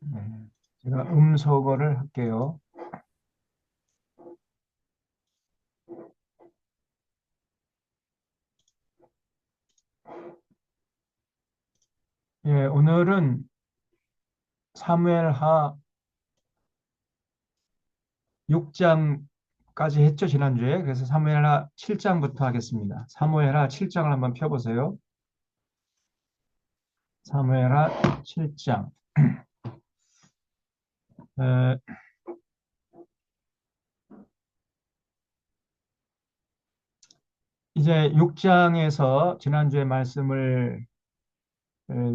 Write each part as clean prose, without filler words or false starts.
네, 제가 음소거를 할게요. 예, 오늘은 사무엘하 6장까지 했죠, 지난주에. 그래서 사무엘하 7장부터 하겠습니다. 사무엘하 7장을 한번 펴보세요. 사무엘하 7장. 이제 6장에서 지난주에 말씀을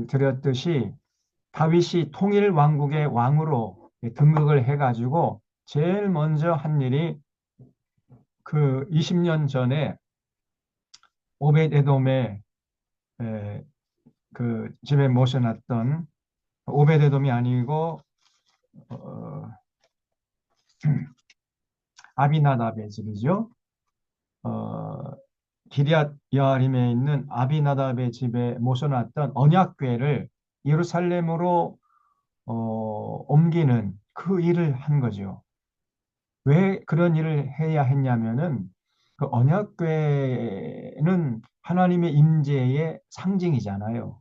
드렸듯이 다윗이 통일 왕국의 왕으로 등극을 해가지고 제일 먼저 한 일이 그 20년 전에 오벳에돔의 그 집에 모셔놨던 오베데돔이 아니고 어, 아비나답의 집이죠. 어, 기럇 여아림에 있는 아비나답의 집에 모셔놨던 언약궤를 예루살렘으로 옮기는 그 일을 한 거죠. 왜 그런 일을 해야 했냐면은 그 언약궤는 하나님의 임재의 상징이잖아요.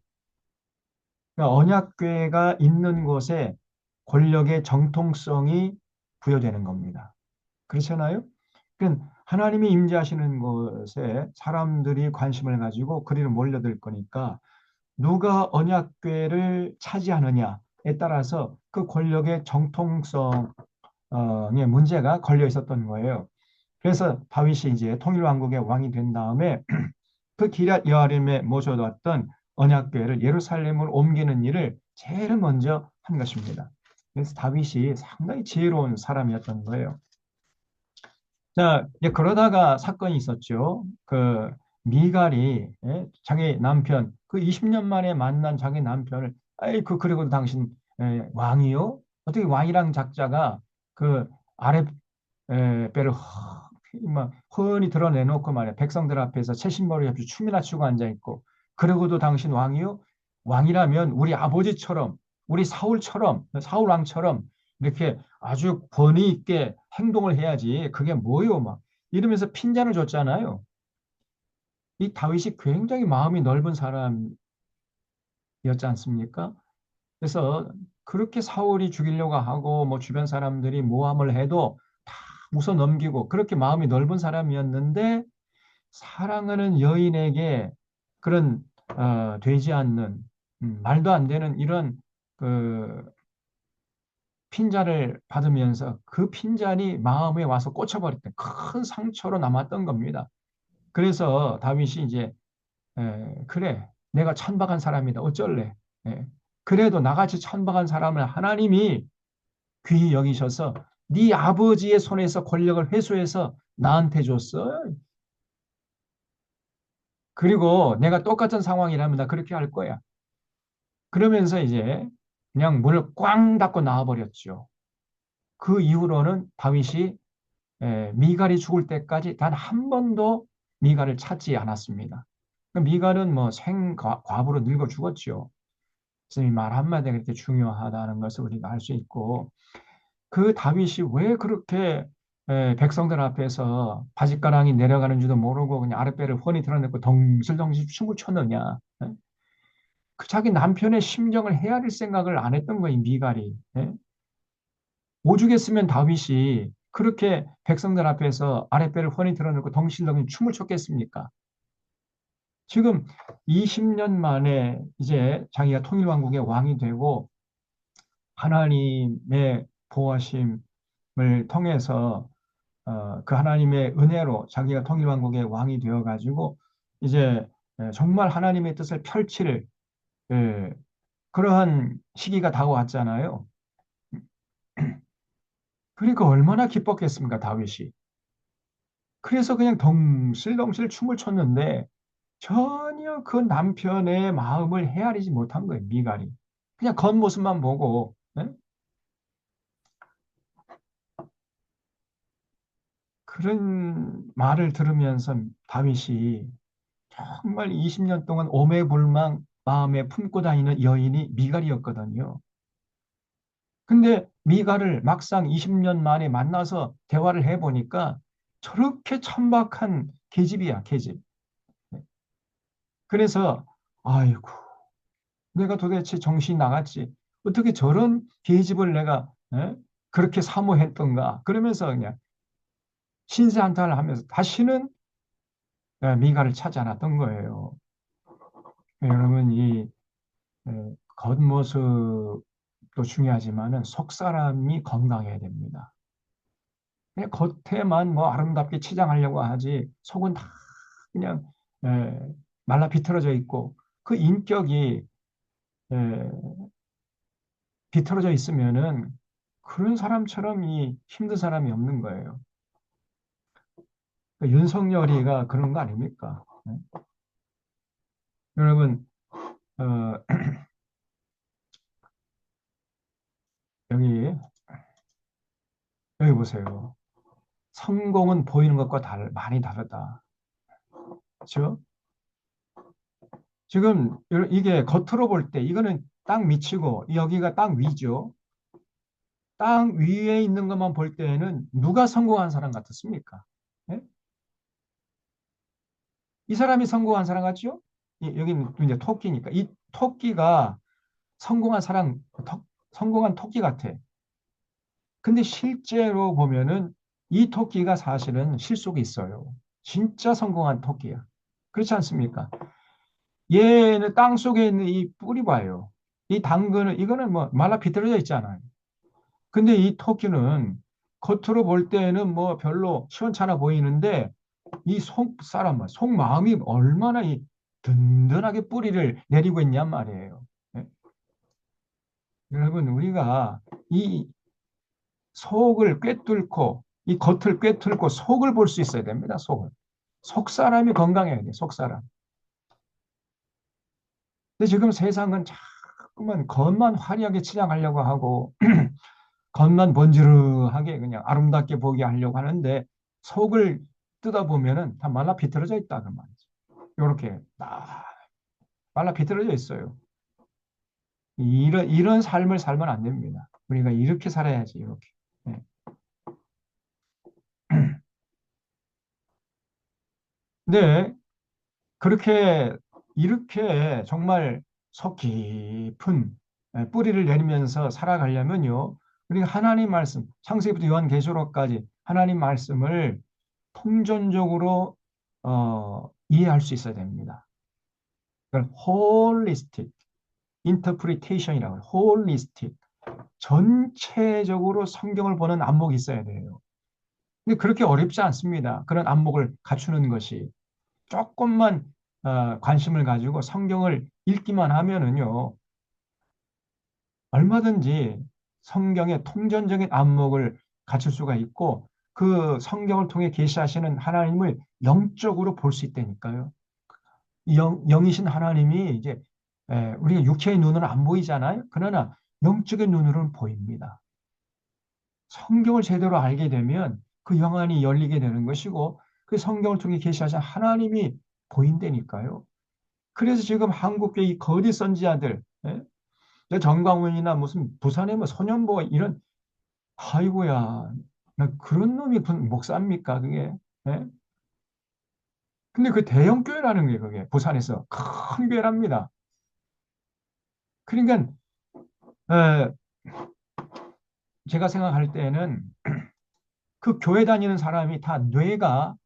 그러니까 언약궤가 있는 곳에 권력의 정통성이 부여되는 겁니다. 그렇잖아요? 그러니까 하나님이 임재하시는 곳에 사람들이 관심을 가지고 그리로 몰려들 거니까 누가 언약궤를 차지하느냐에 따라서 그 권력의 정통성에 문제가 걸려 있었던 거예요. 그래서 다윗이 이제 통일왕국의 왕이 된 다음에 그 기럇 여아림에 모셔뒀던 언약궤를 예루살렘으로 옮기는 일을 제일 먼저 한 것입니다. 그래서 다윗이 상당히 지혜로운 사람이었던 거예요. 자, 이제 그러다가 사건이 있었죠. 그 미갈이 자기 남편, 그 20년 만에 만난 자기 남편을, 아이 그리고 당신 왕이요? 어떻게 왕이랑 작자가 그 아랫 배를 막 훤히 드러내놓고 말이야. 백성들 앞에서 채신머리 없이 춤이나 추고 앉아 있고, 그러고도 당신 왕이요? 왕이라면 우리 아버지처럼, 우리 사울처럼, 사울 왕처럼 이렇게 아주 권위 있게 행동을 해야지. 그게 뭐요? 막 이러면서 핀잔을 줬잖아요. 이 다윗이 굉장히 마음이 넓은 사람이었지 않습니까? 그래서 그렇게 사울이 죽이려고 하고 뭐 주변 사람들이 모함을 해도 다 웃어 넘기고 그렇게 마음이 넓은 사람이었는데 사랑하는 여인에게 그런 되지 않는 말도 안 되는 이런 그 핀잔을 받으면서 그 핀잔이 마음에 와서 꽂혀버렸던 큰 상처로 남았던 겁니다. 그래서 다윗이 이제 그래 내가 천박한 사람이다 어쩔래. 그래도 나같이 천박한 사람을 하나님이 귀히 여기셔서 네 아버지의 손에서 권력을 회수해서 나한테 줬어. 그리고 내가 똑같은 상황이라면 나 그렇게 할 거야. 그러면서 이제 그냥 문을 꽝 닫고 나와버렸죠. 그 이후로는 다윗이 미갈이 죽을 때까지 단 한 번도 미갈을 찾지 않았습니다. 미갈은 뭐 생과부로 늙어 죽었죠. 그래서 이 말 한마디가 그렇게 중요하다는 것을 우리가 알 수 있고 그 다윗이 왜 그렇게 백성들 앞에서 바짓가랑이 내려가는 줄도 모르고 그냥 아랫배를 훤히 드러내고 덩실덩실 춤을 췄느냐. 그 자기 남편의 심정을 헤아릴 생각을 안 했던 거예요, 미갈이. 오죽했으면 다윗이 그렇게 백성들 앞에서 아랫배를 훤히 드러내고 덩실덩실 춤을 췄겠습니까? 지금 20년 만에 이제 자기가 통일왕국의 왕이 되고 하나님의 보호하심을 통해서 그 하나님의 은혜로 자기가 통일왕국의 왕이 되어가지고 이제 정말 하나님의 뜻을 펼칠 그러한 시기가 다가왔잖아요. 그러니까 얼마나 기뻤겠습니까, 다윗이. 그래서 그냥 덩실덩실 춤을 췄는데 전혀 그 남편의 마음을 헤아리지 못한 거예요, 미갈이. 그냥 겉모습만 보고. 그런 말을 들으면서 다윗이 정말 20년 동안 오매불망 마음에 품고 다니는 여인이 미갈이었거든요. 근데 미갈을 막상 20년 만에 만나서 대화를 해보니까 저렇게 천박한 계집이야, 계집. 그래서, 아이고, 내가 도대체 정신이 나갔지. 어떻게 저런 계집을 내가 그렇게 사모했던가. 그러면서 그냥 신세한탄을 하면서 다시는 미갈을 찾지 않았던 거예요. 여러분, 이 겉모습도 중요하지만은 속 사람이 건강해야 됩니다. 그냥 겉에만 뭐 아름답게 치장하려고 하지 속은 다 그냥 에, 말라 비틀어져 있고 그 인격이 에, 비틀어져 있으면은 그런 사람처럼 이 힘든 사람이 없는 거예요. 그 윤석열이가 그런 거 아닙니까? 여러분 어, 여기 여기 보세요. 성공은 보이는 것과 많이 다르다. 그렇죠? 지금 이게 겉으로 볼 때 이거는 땅 밑이고 여기가 땅 위죠. 땅 위에 있는 것만 볼 때에는 누가 성공한 사람 같았습니까? 예? 이 사람이 성공한 사람 같죠? 여기는 이제 토끼니까 이 토끼가 성공한 사람, 성공한 토끼 같아. 근데 실제로 보면은 이 토끼가 사실은 실속이 있어요. 진짜 성공한 토끼야. 그렇지 않습니까? 얘는 땅 속에 있는 이 뿌리 봐요. 이 당근은 이거는 뭐 말라 비틀어져 있잖아요. 근데 이 토끼는 겉으로 볼 때는 뭐 별로 시원찮아 보이는데 이 속 사람, 속 마음이 얼마나 이 든든하게 뿌리를 내리고 있냔 말이에요. 예? 여러분, 우리가 이 속을 꿰뚫고 이 겉을 꿰뚫고 속을 볼 수 있어야 됩니다. 속을. 속 사람이 건강해야 돼. 속 사람. 근데 지금 세상은 자꾸만 겉만 화려하게 치장하려고 하고 겉만 번지르하게 그냥 아름답게 보게 하려고 하는데 속을 뜯어보면은 다 말라 비틀어져 있다 그 말이죠. 이렇게 딱 말라 비틀어져 있어요. 이런 삶을 살면 안 됩니다. 우리가 이렇게 살아야지 이렇게. 네. 근데 그렇게 이렇게 정말 속 깊은 뿌리를 내리면서 살아가려면요. 우리가 하나님 말씀, 창세기부터 요한계시록까지 하나님 말씀을 통전적으로 이해할 수 있어야 됩니다. 그걸 holistic interpretation이라고 해요. holistic. 전체적으로 성경을 보는 안목이 있어야 돼요. 근데 그렇게 어렵지 않습니다. 그런 안목을 갖추는 것이. 조금만 관심을 가지고 성경을 읽기만 하면은요, 얼마든지 성경의 통전적인 안목을 갖출 수가 있고 그 성경을 통해 계시하시는 하나님을 영적으로 볼 수 있다니까요. 영이신 하나님이 이제 우리가 육체의 눈으로 안 보이잖아요. 그러나 영적인 눈으로는 보입니다. 성경을 제대로 알게 되면 그 영안이 열리게 되는 것이고 그 성경을 통해 계시하신 하나님이 보인다니까요. 그래서 지금 한국의 이 거리 선지자들, 정광훈이나 무슨 부산의 뭐 소년보 이런, 아이고야, 나 그런 놈이 목사입니까, 그게? 예? 근데 그 대형 교회라는 게 그게 부산에서 큰 교회랍니다. 그러니까 에, 제가 생각할 때는 그 교회 다니는 사람이 다 뇌가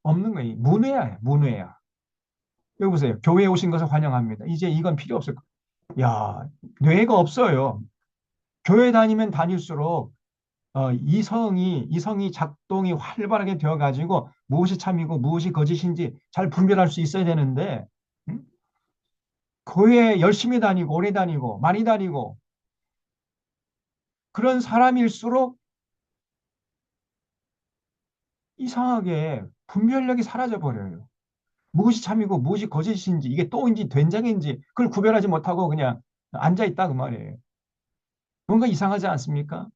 없는 거예요. 문외야, 문외야. 여기 보세요. 교회에 오신 것을 환영합니다. 이제 이건 필요 없을 거예요. 야, 뇌가 없어요. 교회 다니면 다닐수록 이성이 작동이 활발하게 되어가지고 무엇이 참이고 무엇이 거짓인지 잘 분별할 수 있어야 되는데 음? 교회 열심히 다니고 오래 다니고 많이 다니고 그런 사람일수록 이상하게 분별력이 사라져 버려요. 무엇이 참이고 무엇이 거짓인지 이게 또인지 된장인지 그걸 구별하지 못하고 그냥 앉아 있다 그 말이에요. 뭔가 이상하지 않습니까?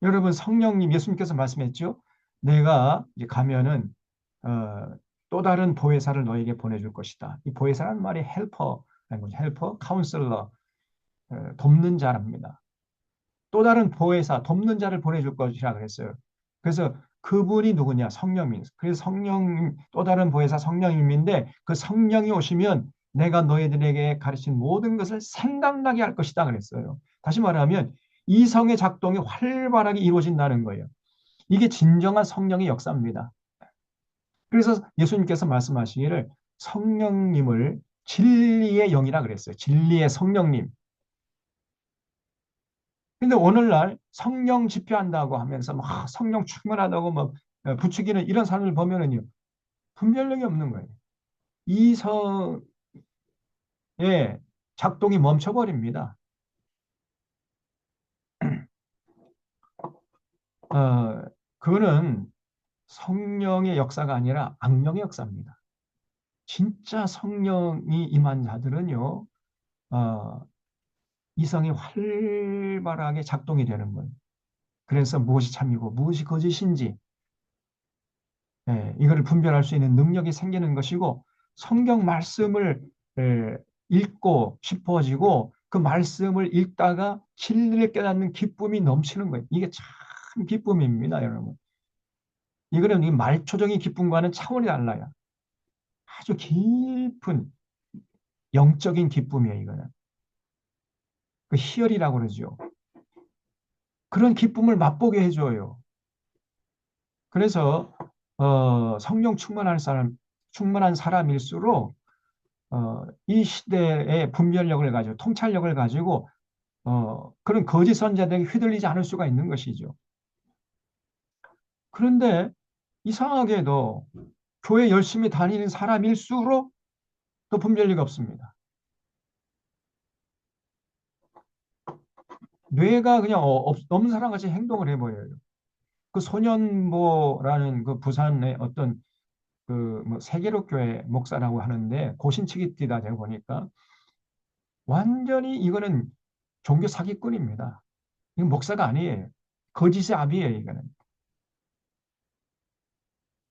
여러분 성령님 예수님께서 말씀했죠. 내가 이제 가면은 어, 또 다른 보혜사를 너에게 보내줄 것이다. 이 보혜사라는 말이 헬퍼라는 거죠. 헬퍼, 카운슬러, 돕는 자랍니다. 또 다른 보혜사, 돕는 자를 보내줄 것이라 그랬어요. 그래서 그분이 누구냐? 성령님. 그래서 성령, 또 다른 보혜사 성령님인데 그 성령이 오시면 내가 너희들에게 가르친 모든 것을 생각나게 할 것이다 그랬어요. 다시 말하면 이성의 작동이 활발하게 이루어진다는 거예요. 이게 진정한 성령의 역사입니다. 그래서 예수님께서 말씀하시기를 성령님을 진리의 영이라 그랬어요. 진리의 성령님. 근데 오늘날 성령 집회한다고 하면서 막 성령 충만하다고 막 부추기는 이런 사람을 보면은요, 분별력이 없는 거예요. 이성의 작동이 멈춰버립니다. 그거는 성령의 역사가 아니라 악령의 역사입니다. 진짜 성령이 임한 자들은요, 어, 이성이 활발하게 작동이 되는 거예요. 그래서 무엇이 참이고 무엇이 거짓인지 이거를 분별할 수 있는 능력이 생기는 것이고 성경 말씀을 읽고 싶어지고 그 말씀을 읽다가 진리를 깨닫는 기쁨이 넘치는 거예요. 이게 참 기쁨입니다, 여러분. 이거는 이 말초적인 기쁨과는 차원이 달라요. 아주 깊은 영적인 기쁨이에요, 이거는. 그 희열이라고 그러죠. 그런 기쁨을 맛보게 해줘요. 그래서 성령 충만한 사람일수록 이 시대의 분별력을 가지고 통찰력을 가지고 그런 거짓 선자들에게 휘둘리지 않을 수가 있는 것이죠. 그런데 이상하게도 교회 열심히 다니는 사람일수록 또 분별력이 없습니다. 뇌가 그냥 없는 사람같이 행동을 해버려요. 그 소년보라는 그 부산의 어떤 그뭐 세계로교회 목사라고 하는데 고신치기 뛰다 제가 보니까 완전히 이거는 종교 사기꾼입니다. 이건 목사가 아니에요. 거짓의 아비예요, 이거는.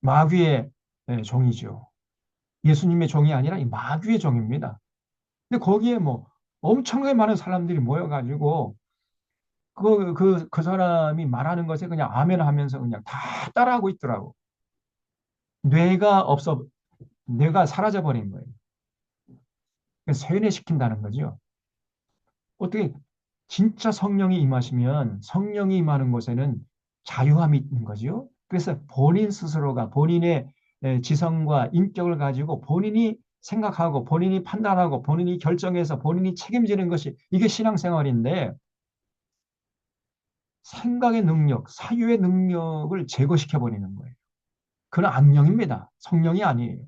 마귀의 종이죠. 예수님의 종이 아니라 이 마귀의 종입니다. 근데 거기에 뭐 엄청나게 많은 사람들이 모여가지고 그 사람이 말하는 것에 그냥 아멘 하면서 그냥 다 따라하고 있더라고. 뇌가 없어, 뇌가 사라져버린 거예요. 세뇌시킨다는 거죠. 어떻게 진짜 성령이 임하시면 성령이 임하는 곳에는 자유함이 있는 거죠. 그래서 본인 스스로가 본인의 지성과 인격을 가지고 본인이 생각하고 본인이 판단하고 본인이 결정해서 본인이 책임지는 것이 이게 신앙생활인데 생각의 능력, 사유의 능력을 제거시켜 버리는 거예요. 그건 악령입니다. 성령이 아니에요.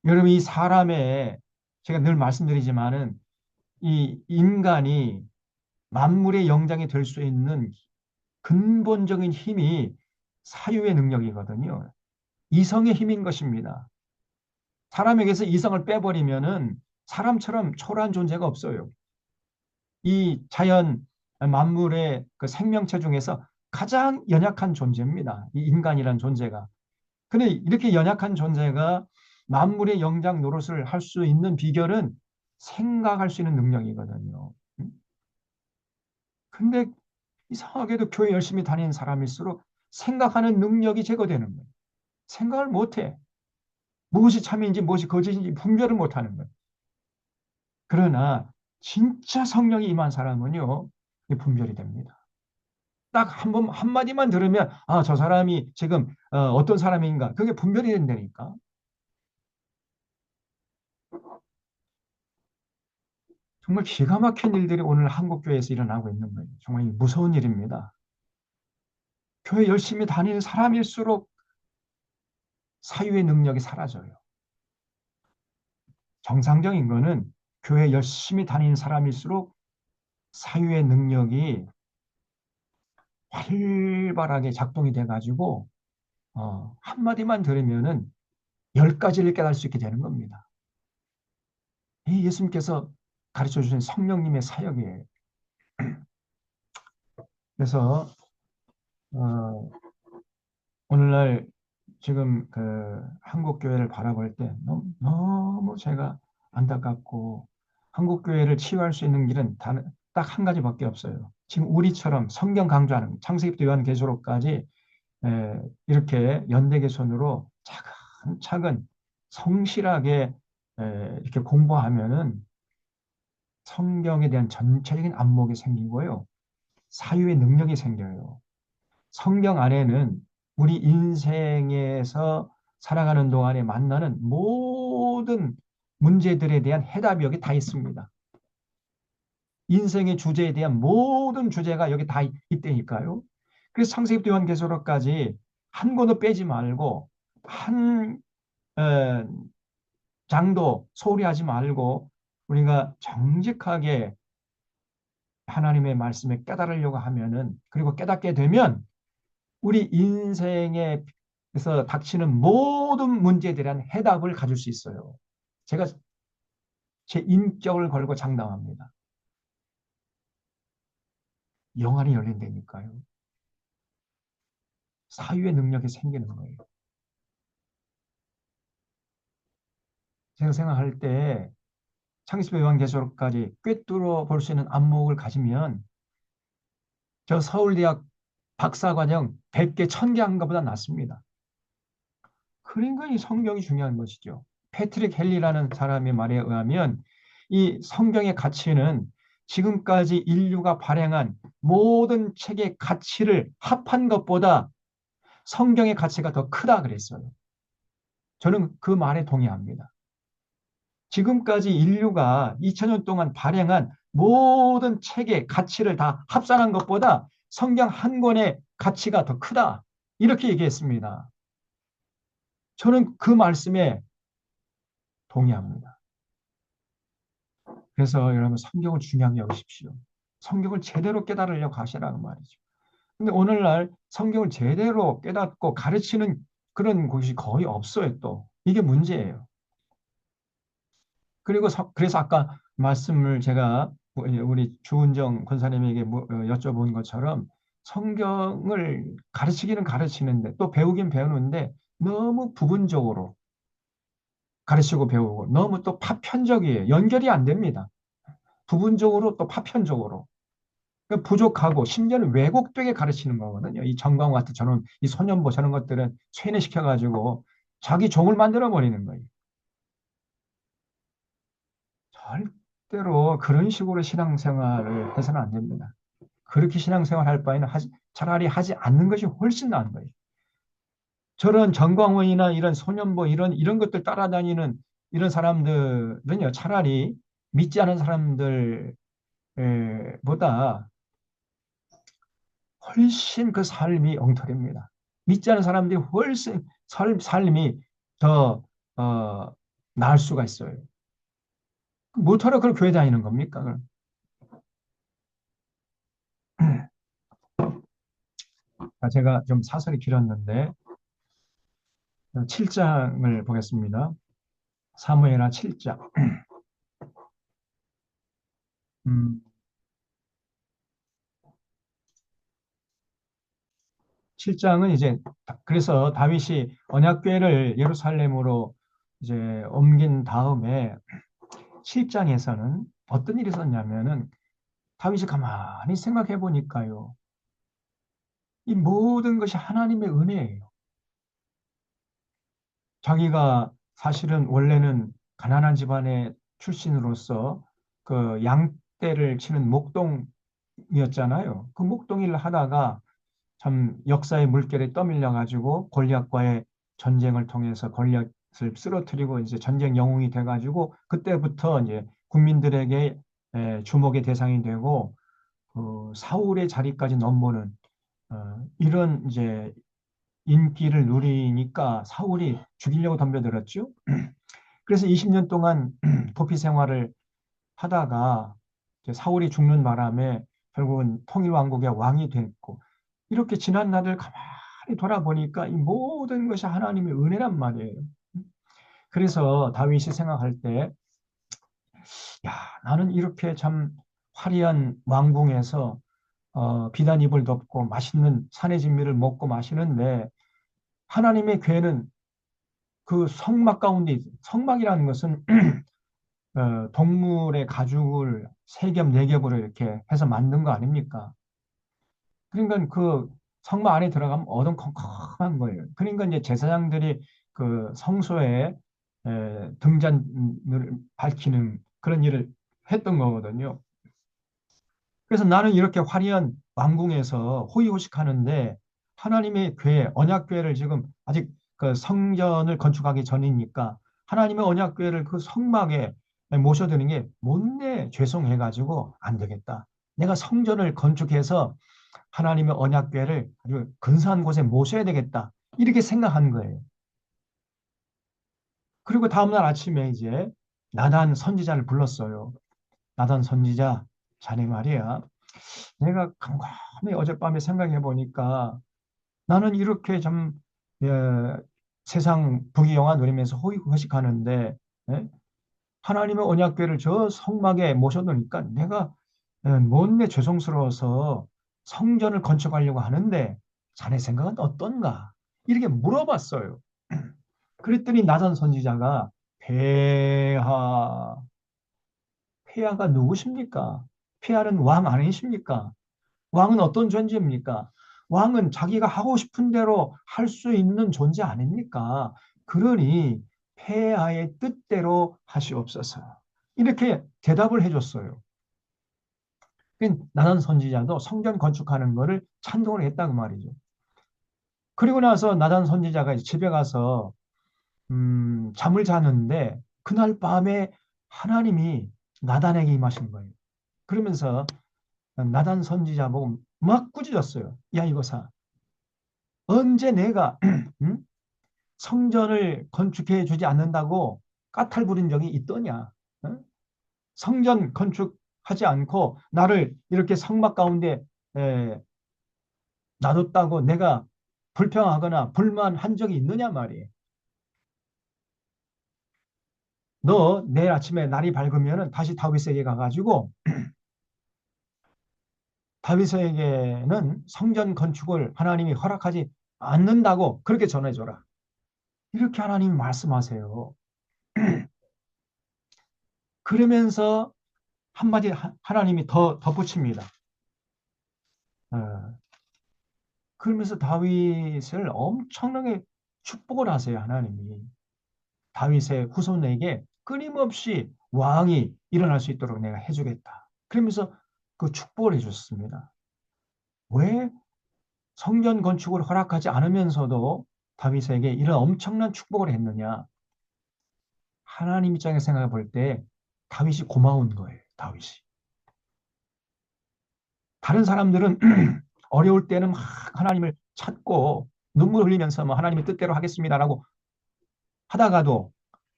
여러분 이 사람의 제가 늘 말씀드리지만은 이 인간이 만물의 영장이 될 수 있는 근본적인 힘이 사유의 능력이거든요. 이성의 힘인 것입니다. 사람에게서 이성을 빼버리면은 사람처럼 초라한 존재가 없어요. 이 자연 만물의 그 생명체 중에서 가장 연약한 존재입니다. 이 인간이란 존재가. 근데 이렇게 연약한 존재가 만물의 영장 노릇을 할 수 있는 비결은 생각할 수 있는 능력이거든요. 근데 이상하게도 교회 열심히 다니는 사람일수록 생각하는 능력이 제거되는 거예요. 생각을 못해. 무엇이 참인지 무엇이 거짓인지 분별을 못하는 거예요. 그러나 진짜 성령이 임한 사람은요, 분별이 됩니다. 딱 한 번, 한마디만 들으면, 아, 저 사람이 지금 어떤 사람인가. 그게 분별이 된다니까. 정말 기가 막힌 일들이 오늘 한국교회에서 일어나고 있는 거예요. 정말 무서운 일입니다. 교회 열심히 다니는 사람일수록 사유의 능력이 사라져요. 정상적인 거는 교회 열심히 다니는 사람일수록 사유의 능력이 활발하게 작동이 돼가지고 한마디만 들으면은 열 가지를 깨달을 수 있게 되는 겁니다. 이 예수님께서 가르쳐 주신 성령님의 사역이에요. 그래서 오늘날 지금 한국 교회를 바라볼 때 너무 제가 안타깝고 한국 교회를 치유할 수 있는 길은 딱 한 가지밖에 없어요. 지금 우리처럼 성경 강조하는 창세기부터 요한계시록까지 이렇게 연대개선으로 차근차근 성실하게 이렇게 공부하면은 성경에 대한 전체적인 안목이 생기고요. 사유의 능력이 생겨요. 성경 안에는 우리 인생에서 살아가는 동안에 만나는 모든 문제들에 대한 해답이 여기 다 있습니다. 인생의 주제에 대한 모든 주제가 여기 다 있다니까요. 그래서 창세기부터 요한계시록까지 한 권도 빼지 말고 한 어, 장도 소홀히 하지 말고 우리가 정직하게 하나님의 말씀에 깨달으려고 하면은 그리고 깨닫게 되면 우리 인생에서 닥치는 모든 문제에 대한 해답을 가질 수 있어요. 제가 제 인격을 걸고 장담합니다. 영안이 열린다니까요. 사유의 능력이 생기는 거예요. 제가 생각할 때 창세기 요한계시록까지 꿰뚫어 볼 수 있는 안목을 가지면 저 서울대학 박사과정 100개, 1000개 한 것보다 낫습니다. 그러니까 이 성경이 중요한 것이죠. 패트릭 헬리라는 사람의 말에 의하면 이 성경의 가치는 지금까지 인류가 발행한 모든 책의 가치를 합한 것보다 성경의 가치가 더 크다 그랬어요. 저는 그 말에 동의합니다. 지금까지 인류가 2000년 동안 발행한 모든 책의 가치를 다 합산한 것보다 성경 한 권의 가치가 더 크다. 이렇게 얘기했습니다. 저는 그 말씀에 동의합니다. 그래서 여러분 성경을 중요하게 여기십시오. 성경을 제대로 깨달으려고 하시라는 말이죠. 근데 오늘날 성경을 제대로 깨닫고 가르치는 그런 곳이 거의 없어요, 또. 이게 문제예요. 그리고 그래서 아까 말씀을 제가 우리 주은정 권사님에게 여쭤본 것처럼 성경을 가르치기는 가르치는데 또 배우긴 배우는데 너무 부분적으로 가르치고 배우고 너무 또 파편적이에요. 연결이 안 됩니다. 부분적으로 또 파편적으로. 그러니까 부족하고 심지어는 왜곡되게 가르치는 거거든요. 이 정광 같은 저는 이 소년보 저런 것들은 쇠뇌시켜가지고 자기 종을 만들어 버리는 거예요. 절대로 그런 식으로 신앙생활을 해서는 안 됩니다. 그렇게 신앙생활 할 바에는 차라리 하지 않는 것이 훨씬 나은 거예요. 저런 정광훈이나 이런 소년보 이런 것들 따라다니는 이런 사람들은요, 차라리 믿지 않은 사람들보다 훨씬 그 삶이 엉터리입니다. 믿지 않은 사람들이 훨씬 삶이 더 나을 수가 있어요. 못하러 그런 교회 다니는 겁니까? 제가 좀 사설이 길었는데 7장을 보겠습니다. 사무엘하 7장. 7장은 이제 그래서 다윗이 언약궤를 예루살렘으로 이제 옮긴 다음에 7장에서는 어떤 일이 있었냐면은 다윗이 가만히 생각해 보니까요. 이 모든 것이 하나님의 은혜예요. 자기가 사실은 원래는 가난한 집안의 출신으로서 그 양떼를 치는 목동이었잖아요. 그 목동 일을 하다가 참 역사의 물결에 떠밀려 가지고 골리앗과의 전쟁을 통해서 골리앗을 쓰러뜨리고 이제 전쟁 영웅이 돼 가지고 그때부터 이제 국민들에게 주목의 대상이 되고 사울의 자리까지 넘보는 이런 이제 인기를 누리니까 사울이 죽이려고 덤벼들었죠. 그래서 20년 동안 도피 생활을 하다가 이제 사울이 죽는 바람에 결국은 통일왕국의 왕이 됐고 이렇게 지난 날을 가만히 돌아보니까 이 모든 것이 하나님의 은혜란 말이에요. 그래서 다윗이 생각할 때, 야, 나는 이렇게 참 화려한 왕궁에서 비단 이불 덮고 맛있는 산의 진미를 먹고 마시는데 하나님의 괴는 그 성막 가운데 성막이라는 것은 동물의 가죽을 세 겹, 네 겹으로 이렇게 해서 만든 거 아닙니까? 그러니까 그 성막 안에 들어가면 어두컴컴한 거예요. 그러니까 이제 제사장들이 그 성소에 등잔을 밝히는 그런 일을 했던 거거든요. 그래서 나는 이렇게 화려한 왕궁에서 호의호식하는데 하나님의 궤, 언약궤를 지금 아직 그 성전을 건축하기 전이니까 하나님의 언약궤를 그 성막에 모셔드는 게 못내 죄송해가지고 안 되겠다. 내가 성전을 건축해서 하나님의 언약궤를 아주 근사한 곳에 모셔야 되겠다. 이렇게 생각한 거예요. 그리고 다음날 아침에 이제 나단 선지자를 불렀어요. 나단 선지자, 자네 말이야. 내가 곰곰이 어젯밤에 생각해 보니까 나는 이렇게 좀 예, 세상 부귀영화 누리면서 호의호식하는데 예? 하나님의 언약궤를 저 성막에 모셔놓으니까 내가 못내 죄송스러워서 성전을 건축하려고 하는데 자네 생각은 어떤가? 이렇게 물어봤어요. 그랬더니 나단 선지자가 폐하, 폐하가 누구십니까? 폐하는 왕 아니십니까? 왕은 어떤 존재입니까? 왕은 자기가 하고 싶은 대로 할 수 있는 존재 아닙니까? 그러니 폐하의 뜻대로 하시옵소서. 이렇게 대답을 해줬어요. 나단 선지자도 성전 건축하는 거를 찬동을 했다고 말이죠. 그리고 나서 나단 선지자가 집에 가서 잠을 자는데 그날 밤에 하나님이 나단에게 임하신 거예요. 그러면서 나단 선지자 보고 막 꾸짖었어요. 야 이거사 언제 내가 성전을 건축해 주지 않는다고 까탈 부린 적이 있더냐? 어? 성전 건축하지 않고 나를 이렇게 성막 가운데 에, 놔뒀다고 내가 불평하거나 불만한 적이 있느냐 말이에요. 너 내일 아침에 날이 밝으면 다시 다윗에게 가가지고 다윗에게는 성전 건축을 하나님이 허락하지 않는다고 그렇게 전해줘라. 이렇게 하나님이 말씀하세요. 그러면서 한마디 하나님이 더 덧붙입니다. 어, 그러면서 다윗을 엄청나게 축복을 하세요, 하나님이. 다윗의 후손에게 끊임없이 왕이 일어날 수 있도록 내가 해주겠다. 그러면서 그 축복을 해줬습니다. 왜 성전 건축을 허락하지 않으면서도 다윗에게 이런 엄청난 축복을 했느냐? 하나님 입장에서 생각해 볼 때 다윗이 고마운 거예요, 다윗이. 다른 사람들은 어려울 때는 막 하나님을 찾고 눈물 흘리면서 뭐 하나님의 뜻대로 하겠습니다라고 하다가도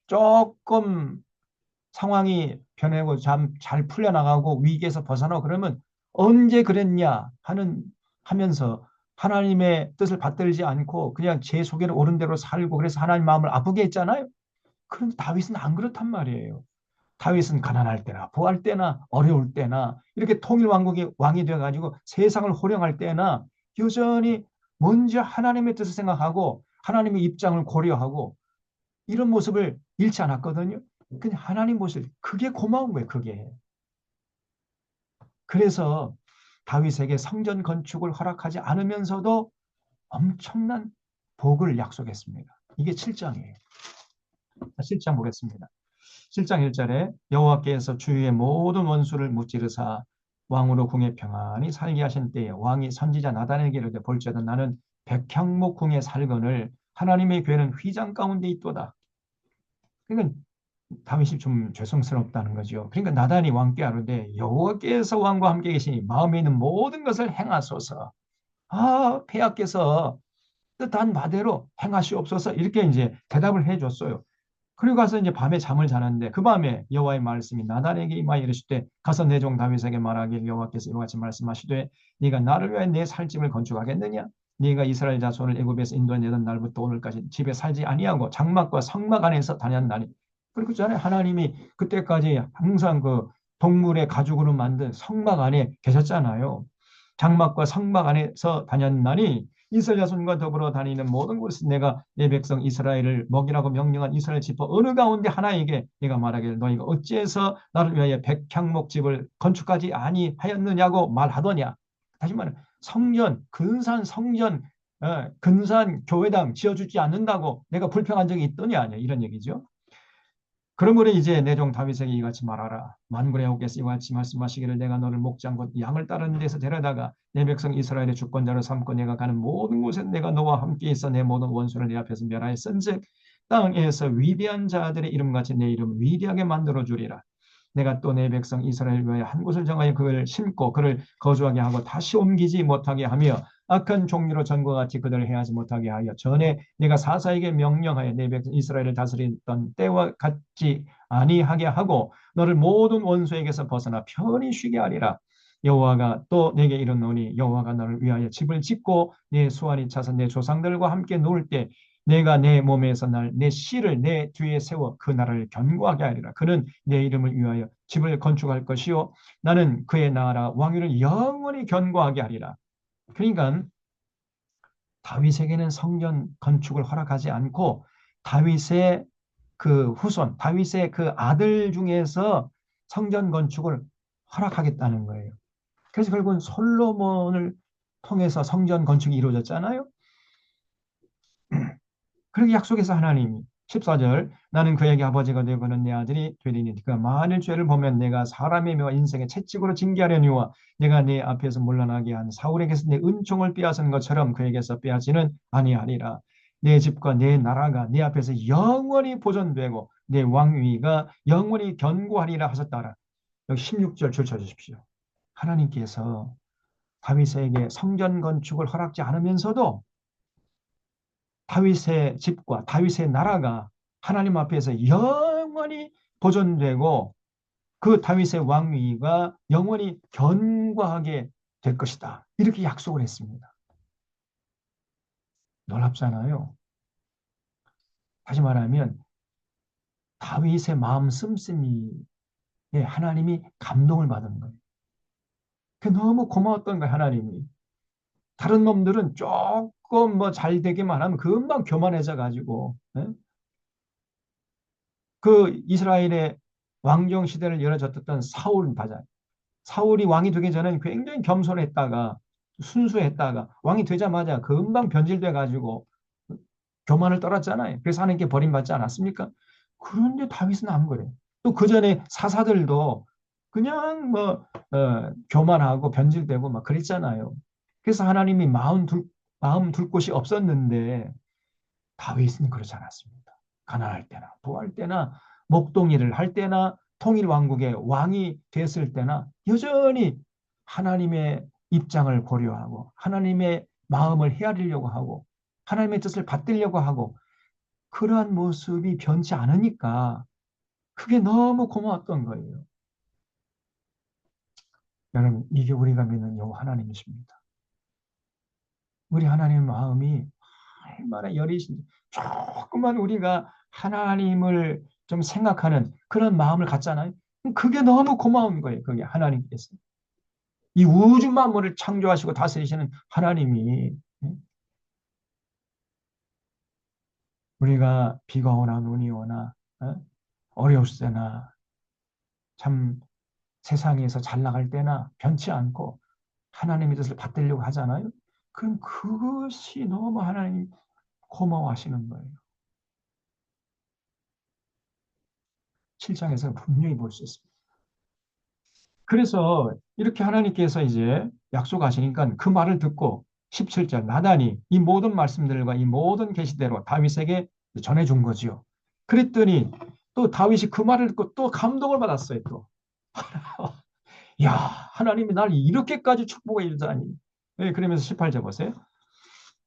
조금 상황이 변하고 잘 풀려나가고 위기에서 벗어나고 그러면 언제 그랬냐 하면서 하나님의 뜻을 받들지 않고 그냥 제 속에는 옳은 대로 살고 그래서 하나님 마음을 아프게 했잖아요. 그런데 다윗은 안 그렇단 말이에요. 다윗은 가난할 때나 부할 때나 어려울 때나 이렇게 통일 왕국이 왕이 되어가지고 세상을 호령할 때나 여전히 먼저 하나님의 뜻을 생각하고 하나님의 입장을 고려하고 이런 모습을 잃지 않았거든요. 그냥 하나님 모습 그게 고마운 거예요. 그게. 그래서 다윗에게 성전 건축을 허락하지 않으면서도 엄청난 복을 약속했습니다. 이게 7장이에요. 7장 보겠습니다. 7장 1절에 여호와께서 주위의 모든 원수를 무찌르사 왕으로 궁에 평안히 살게 하신 때에 왕이 선지자 나단에게 이르되 볼지어다 나는 백향목 궁에 살거늘 하나님의 괴는 휘장 가운데 있도다. 그러니까 다윗이 좀 죄송스럽다는 거죠. 그러니까 나단이 왕께 아뢰되 여호와께서 왕과 함께 계시니 마음에 있는 모든 것을 행하소서. 폐하께서 뜻한 바대로 행하시옵소서 이렇게 이제 대답을 해줬어요. 그리고 가서 이제 밤에 잠을 자는데 그 밤에 여호와의 말씀이 나단에게 임하여 이르시되 가서 내 종 다윗에게 말하길 여호와께서 이와 같이 말씀하시되 네가 나를 위하여 내 살집을 건축하겠느냐? 네가 이스라엘 자손을 애굽에서 인도하던 날부터 오늘까지 집에 살지 아니하고 장막과 성막 안에서 다녔나니 그리고 전에 하나님이 그때까지 항상 그 동물의 가죽으로 만든 성막 안에 계셨잖아요. 장막과 성막 안에서 다녔나니 이스라엘 자손과 더불어 다니는 모든 곳에서 내가 내 백성 이스라엘을 먹이라고 명령한 이스라엘 지파 어느 가운데 하나에게 내가 말하기를 너희가 어찌해서 나를 위하여 백향목 집을 건축하지 아니하였느냐고 말하더냐. 다시 말해 성전, 근산 성전, 근산 교회당 지어주지 않는다고 내가 불평한 적이 있더냐 아니야 이런 얘기죠. 그러므로 이제 내 종 다윗에게 이같이 말하라. 만군의 여호와께서 이같이 말씀하시기를 내가 너를 목장 곧 양을 따르는 데서 데려다가 내 백성 이스라엘의 주권자로 삼고 내가 가는 모든 곳에 내가 너와 함께 있어 내 모든 원수를 내 앞에서 멸하였은즉 땅에서 위대한 자들의 이름같이 내 이름을 위대하게 만들어 주리라. 내가 또 내 백성 이스라엘 위하여 한 곳을 정하여 그를 심고 그를 거주하게 하고 다시 옮기지 못하게 하며 악한 종류로 전과 같이 그들을 해하지 못하게 하여 전에 내가 사사에게 명령하여 내 백성 이스라엘을 다스리던 때와 같지 아니하게 하고 너를 모든 원수에게서 벗어나 편히 쉬게 하리라. 여호와가 또 내게 이르노니 여호와가 너를 위하여 집을 짓고 내 수완이 차서 내 조상들과 함께 놀 때 내가 내 몸에서 내 씨를 내 뒤에 세워 그 나라를 견고하게 하리라. 그는 내 이름을 위하여 집을 건축할 것이요 나는 그의 나라 왕위를 영원히 견고하게 하리라. 그러니까 다윗에게는 성전 건축을 허락하지 않고 다윗의 그 후손, 다윗의 그 아들 중에서 성전 건축을 허락하겠다는 거예요. 그래서 결국은 솔로몬을 통해서 성전 건축이 이루어졌잖아요. 그렇게 약속해서 하나님이 14절 나는 그에게 아버지가 되고 그는 내 아들이 되리니 그가 만일 죄를 보면 내가 사람의 묘와 인생의 채찍으로 징계하려니와 내가 내 앞에서 물러나게 한 사울에게서 내 은총을 빼앗은 것처럼 그에게서 빼앗지는 아니하리라. 내 집과 내 나라가 내 앞에서 영원히 보존되고 내 왕위가 영원히 견고하리라 하셨다라. 여기 16절 줄 쳐주십시오. 하나님께서 다윗에게 성전 건축을 허락지 않으면서도 다윗의 집과 다윗의 나라가 하나님 앞에서 영원히 보존되고 그 다윗의 왕위가 영원히 견고하게 될 것이다. 이렇게 약속을 했습니다. 놀랍잖아요. 다시 말하면 다윗의 마음 씀씀이에 하나님이 감동을 받은 거예요. 그 너무 고마웠던 거예요, 하나님이. 다른 놈들은 조금 뭐 잘 되기만 하면 금방 교만해져 가지고 그 이스라엘의 왕정 시대를 열어줬던 사울 바자. 사울이 왕이 되기 전에는 굉장히 겸손했다가 순수했다가 왕이 되자마자 금방 변질돼 가지고 교만을 떨었잖아요. 그래서 하나님께 버림받지 않았습니까? 그런데 다윗은 안 그래. 또 그 전에 사사들도 그냥 뭐 교만하고 변질되고 막 그랬잖아요. 그래서 하나님이 마음 둘 곳이 없었는데 다윗은 그렇지 않았습니다. 가난할 때나 부할 때나 목동일을 할 때나 통일 왕국의 왕이 됐을 때나 여전히 하나님의 입장을 고려하고 하나님의 마음을 헤아리려고 하고 하나님의 뜻을 받들려고 하고 그러한 모습이 변치 않으니까 그게 너무 고마웠던 거예요. 여러분, 이게 우리가 믿는 여호와 하나님이십니다. 우리 하나님의 마음이 얼마나 여리신지 조금만 우리가 하나님을 좀 생각하는 그런 마음을 갖잖아요. 그게 너무 고마운 거예요. 그게 하나님께서. 이 우주 만물을 창조하시고 다스리시는 하나님이 우리가 비가 오나 눈이 오나 어려울 때나 참 세상에서 잘 나갈 때나 변치 않고 하나님의 뜻을 받들려고 하잖아요. 그럼 그것이 너무 하나님 고마워하시는 거예요. 7장에서 분명히 볼 수 있습니다. 그래서 이렇게 하나님께서 이제 약속하시니까 그 말을 듣고 17절 나단이 이 모든 말씀들과 이 모든 계시대로 다윗에게 전해준 거지요. 그랬더니 또 다윗이 그 말을 듣고 또 감동을 받았어요. 또. 야, 하나님이 날 이렇게까지 축복해 주다니. 네, 그러면서 18절 보세요.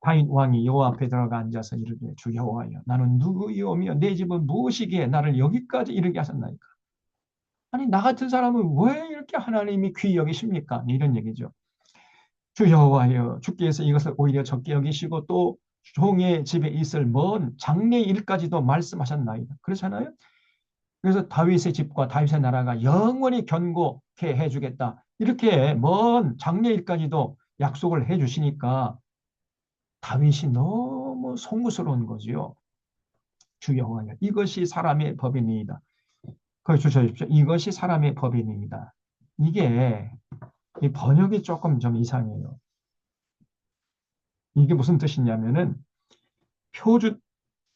다윗 왕이 여호와 앞에 들어가 앉아서 이르되 주 여호와여 나는 누구이오며 내 집은 무엇이기에 나를 여기까지 이르게 하셨나이까. 아니 나 같은 사람은 왜 이렇게 하나님이 귀히 여기십니까? 이런 얘기죠. 주 여호와여 주께서 이것을 오히려 적게 여기시고 또 종의 집에 있을 먼 장래 일까지도 말씀하셨나이다. 그렇잖아요. 그래서 다윗의 집과 다윗의 나라가 영원히 견고케 해주겠다. 이렇게 먼 장래 일까지도 약속을 해주시니까 다윗이 너무 송구스러운 거지요. 주 여호와여, 이것이 사람의 법이니이다. 그걸 주셔십시오. 이것이 사람의 법이니이다. 이게 이 번역이 조금 좀 이상해요. 이게 무슨 뜻이냐면은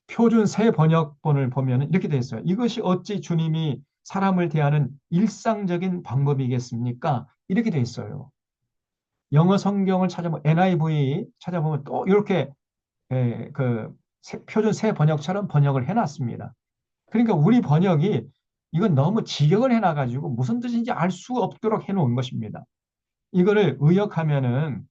표준 새 번역본을 보면 이렇게 돼 있어요. 이것이 어찌 주님이 사람을 대하는 일상적인 방법이겠습니까? 이렇게 돼 있어요. 영어 성경을 찾아보면 NIV 찾아보면 또 이렇게 표준 새 번역처럼 번역을 해놨습니다. 그러니까 우리 번역이 이건 너무 직역을 해놔가지고 무슨 뜻인지 알 수 없도록 해놓은 것입니다. 이거를 의역하면은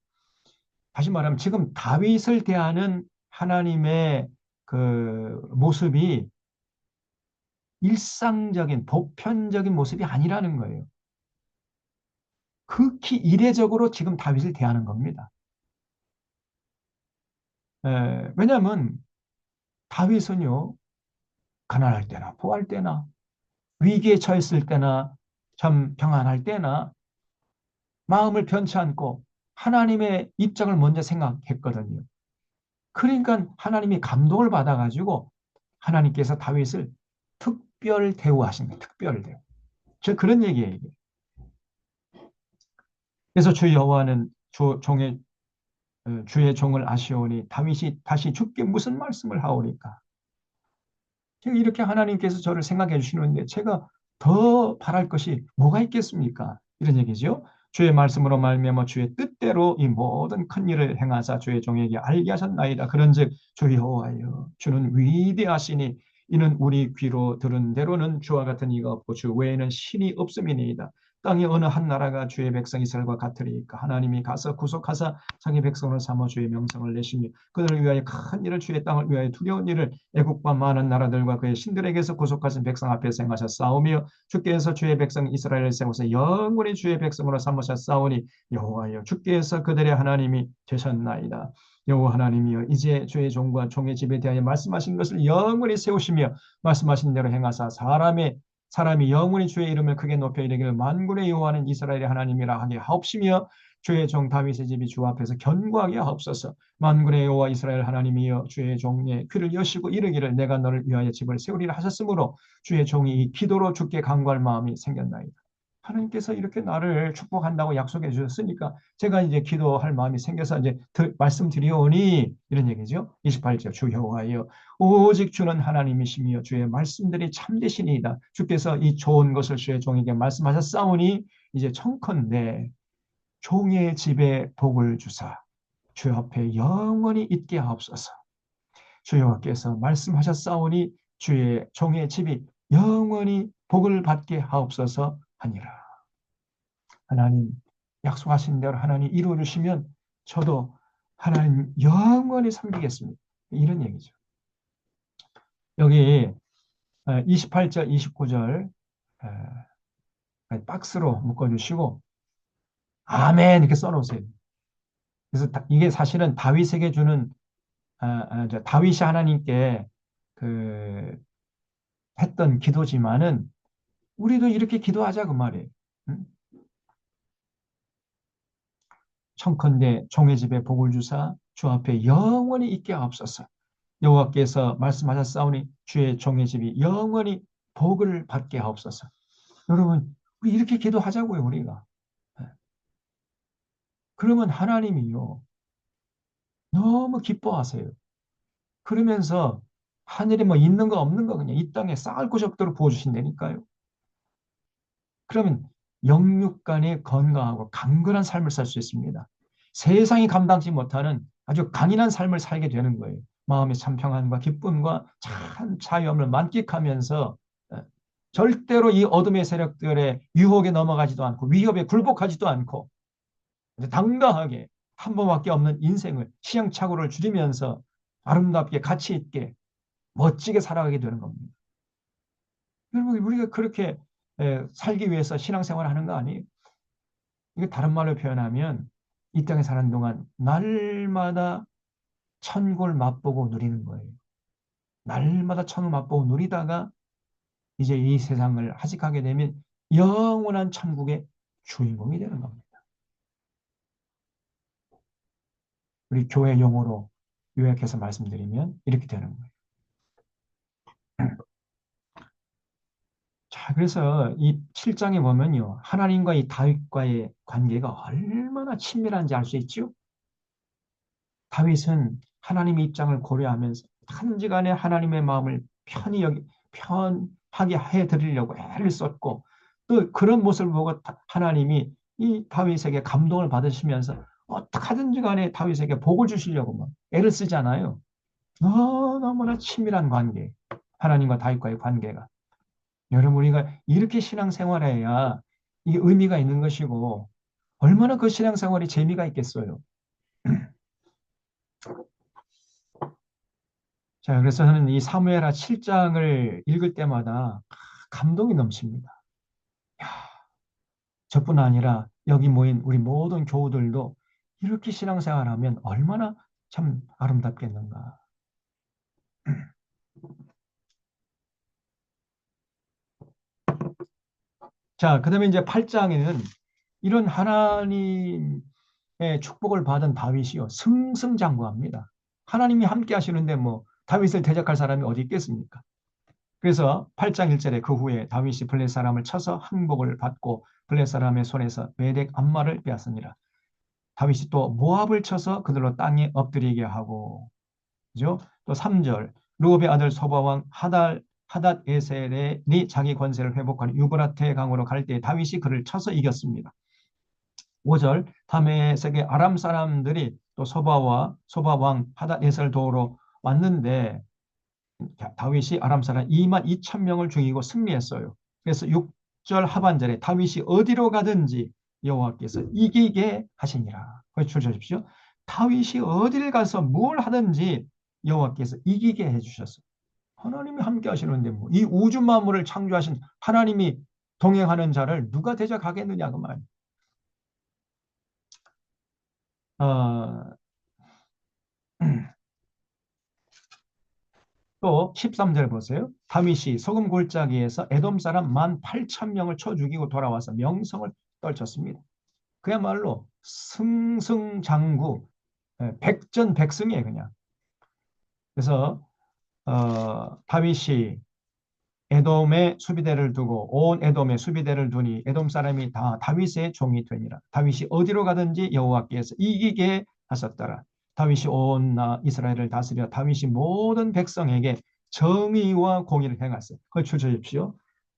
다시 말하면 지금 다윗을 대하는 하나님의 그 모습이 일상적인 보편적인 모습이 아니라는 거예요. 극히 이례적으로 지금 다윗을 대하는 겁니다. 왜냐하면 다윗은요, 가난할 때나 포할 때나 위기에 처했을 때나 참 평안할 때나 마음을 변치 않고 하나님의 입장을 먼저 생각했거든요. 그러니까 하나님이 감동을 받아가지고 하나님께서 다윗을 특별 대우하신 거예요. 특별 대우. 저 그런 얘기예요. 이게. 그래서 주 여호와는 주의 종을 아시오니 다윗이 다시 주께 무슨 말씀을 하오리까? 제가 이렇게 하나님께서 저를 생각해 주시는데 제가 더 바랄 것이 뭐가 있겠습니까? 이런 얘기죠. 주의 말씀으로 말미암아 주의 뜻대로 이 모든 큰 일을 행하사 주의 종에게 알게 하셨나이다. 그런즉 주 여호와여, 주는 위대하시니 이는 우리 귀로 들은 대로는 주와 같은 이가 없고 주 외에는 신이 없음이니이다. 땅의 어느 한 나라가 주의 백성 이스라엘과 같으리까? 하나님이 가서 구속하사 자기 백성을 삼아 주의 명성을 내시며 그들을 위하여 큰 일을, 주의 땅을 위하여 두려운 일을 애국과 많은 나라들과 그의 신들에게서 구속하신 백성 앞에서 행하셨사오며 주께서 주의 백성 이스라엘을 세워서 영원히 주의 백성으로 삼으셨사오니 여호와여, 주께서 그들의 하나님이 되셨나이다. 여호와 하나님이여, 이제 주의 종과 종의 집에 대하여 말씀하신 것을 영원히 세우시며 말씀하신 대로 행하사 사람이 영원히 주의 이름을 크게 높여 이르기를 만군의 여호와는 이스라엘의 하나님이라 하게 하옵시며 주의 종 다윗의 집이 주 앞에서 견고하게 하옵소서. 만군의 여호와 이스라엘 하나님이여, 주의 종의 귀를 여시고 이르기를 내가 너를 위하여 집을 세우리라 하셨으므로 주의 종이 이 기도로 주께 간구할 마음이 생겼나이다. 하나님께서 이렇게 나를 축복한다고 약속해 주셨으니까 제가 이제 기도할 마음이 생겨서 이제 말씀드리오니 이런 얘기죠. 28절 주 여호와여, 오직 주는 하나님이시며 주의 말씀들이 참되시니이다. 주께서 이 좋은 것을 주의 종에게 말씀하셨사오니 이제 청컨대 종의 집에 복을 주사 주 앞에 영원히 있게 하옵소서. 주 여호와께서 말씀하셨사오니 주의 종의 집이 영원히 복을 받게 하옵소서 하니라. 하나님 약속하신 대로 하나님 이루어 주시면 저도 하나님 영원히 섬기겠습니다. 이런 얘기죠. 여기 28절, 29절 박스로 묶어주시고 아멘 이렇게 써놓으세요. 그래서 이게 사실은 다윗에게 주는 다윗이 하나님께 그 했던 기도지만은 우리도 이렇게 기도하자 그 말이에요. 응? 청컨대 종의 집에 복을 주사 주 앞에 영원히 있게 하옵소서. 여호와께서 말씀하셨사오니 주의 종의 집이 영원히 복을 받게 하옵소서. 여러분, 우리 이렇게 기도하자고요, 우리가. 그러면 하나님이요, 너무 기뻐하세요. 그러면서 하늘에 뭐 있는 거 없는 거 그냥 이 땅에 쌓을 곳이 없도록 부어주신다니까요. 그러면 영육간에 건강하고 강건한 삶을 살 수 있습니다. 세상이 감당치 못하는 아주 강인한 삶을 살게 되는 거예요. 마음의 참 평안과 기쁨과 참 자유함을 만끽하면서 절대로 이 어둠의 세력들의 유혹에 넘어가지도 않고 위협에 굴복하지도 않고 당당하게 한 번밖에 없는 인생을 시행착오를 줄이면서 아름답게 가치 있게 멋지게 살아가게 되는 겁니다. 여러분, 우리가 그렇게 살기 위해서 신앙생활을 하는 거 아니에요? 이거 다른 말로 표현하면 이 땅에 사는 동안 날마다 천국을 맛보고 누리는 거예요. 날마다 천국을 맛보고 누리다가 이제 이 세상을 하직하게 되면 영원한 천국의 주인공이 되는 겁니다. 우리 교회 용어로 요약해서 말씀드리면 이렇게 되는 거예요. 자, 그래서 이 7장에 보면요. 하나님과 이 다윗과의 관계가 얼마나 친밀한지 알 수 있죠? 다윗은 하나님의 입장을 고려하면서 단지간에 하나님의 마음을 편하게 해 드리려고 애를 썼고 또 그런 모습을 보고 하나님이 이 다윗에게 감동을 받으시면서 어떻게든지 간에 다윗에게 복을 주시려고 막 애를 쓰잖아요. 너무나 친밀한 관계. 하나님과 다윗과의 관계가. 여러분, 우리가 이렇게 신앙생활해야 이게 의미가 있는 것이고, 얼마나 그 신앙생활이 재미가 있겠어요. 자, 그래서 저는 이 사무엘하 7장을 읽을 때마다 감동이 넘칩니다. 야, 저뿐 아니라 여기 모인 우리 모든 교우들도 이렇게 신앙생활하면 얼마나 참 아름답겠는가. 자, 그 다음에 이제 8장에는 이런 하나님의 축복을 받은 다윗이요, 승승장구합니다. 하나님이 함께 하시는데 뭐 다윗을 대적할 사람이 어디 있겠습니까? 그래서 8장 1절에 그 후에 다윗이 블레 사람을 쳐서 항복을 받고 블레 사람의 손에서 메렉 암마를 빼앗으니라. 다윗이 또 모압을 쳐서 그들로 땅에 엎드리게 하고, 그죠? 또 3절 루업의 아들 소바왕 하닷 에셀이 자기 권세를 회복하는 유브라테 강으로 갈 때 다윗이 그를 쳐서 이겼습니다. 5절 다메섹의 아람 사람들이 또 소바왕 하닷 에셀 도로 왔는데 다윗이 아람 사람 2만 2천 명을 죽이고 승리했어요. 그래서 6절 하반절에 다윗이 어디로 가든지 여호와께서 이기게 하시니라. 거기 주십시오. 다윗이 어딜 가서 뭘 하든지 여호와께서 이기게 해주셨어요. 하나님이 함께 하시는데 뭐 이 우주 만물을 창조하신 하나님이 동행하는 자를 누가 대적하겠느냐 그 말. 어, 또 13절 보세요. 다윗이 소금 골짜기에서 에돔 사람 18,000명을 쳐 죽이고 돌아와서 명성을 떨쳤습니다. 그야말로 승승장구, 백전백승이에요 그냥. 그래서 다윗이 에돔의 수비대를 두고 온 에돔의 수비대를 두니 에돔 사람이 다 다윗의 종이 되니라. 다윗이 어디로 가든지 여호와께서 이기게 하셨더라. 다윗이 온 이스라엘을 다스려 다윗이 모든 백성에게 정의와 공의를 행하셨어요. 그걸 주십시오.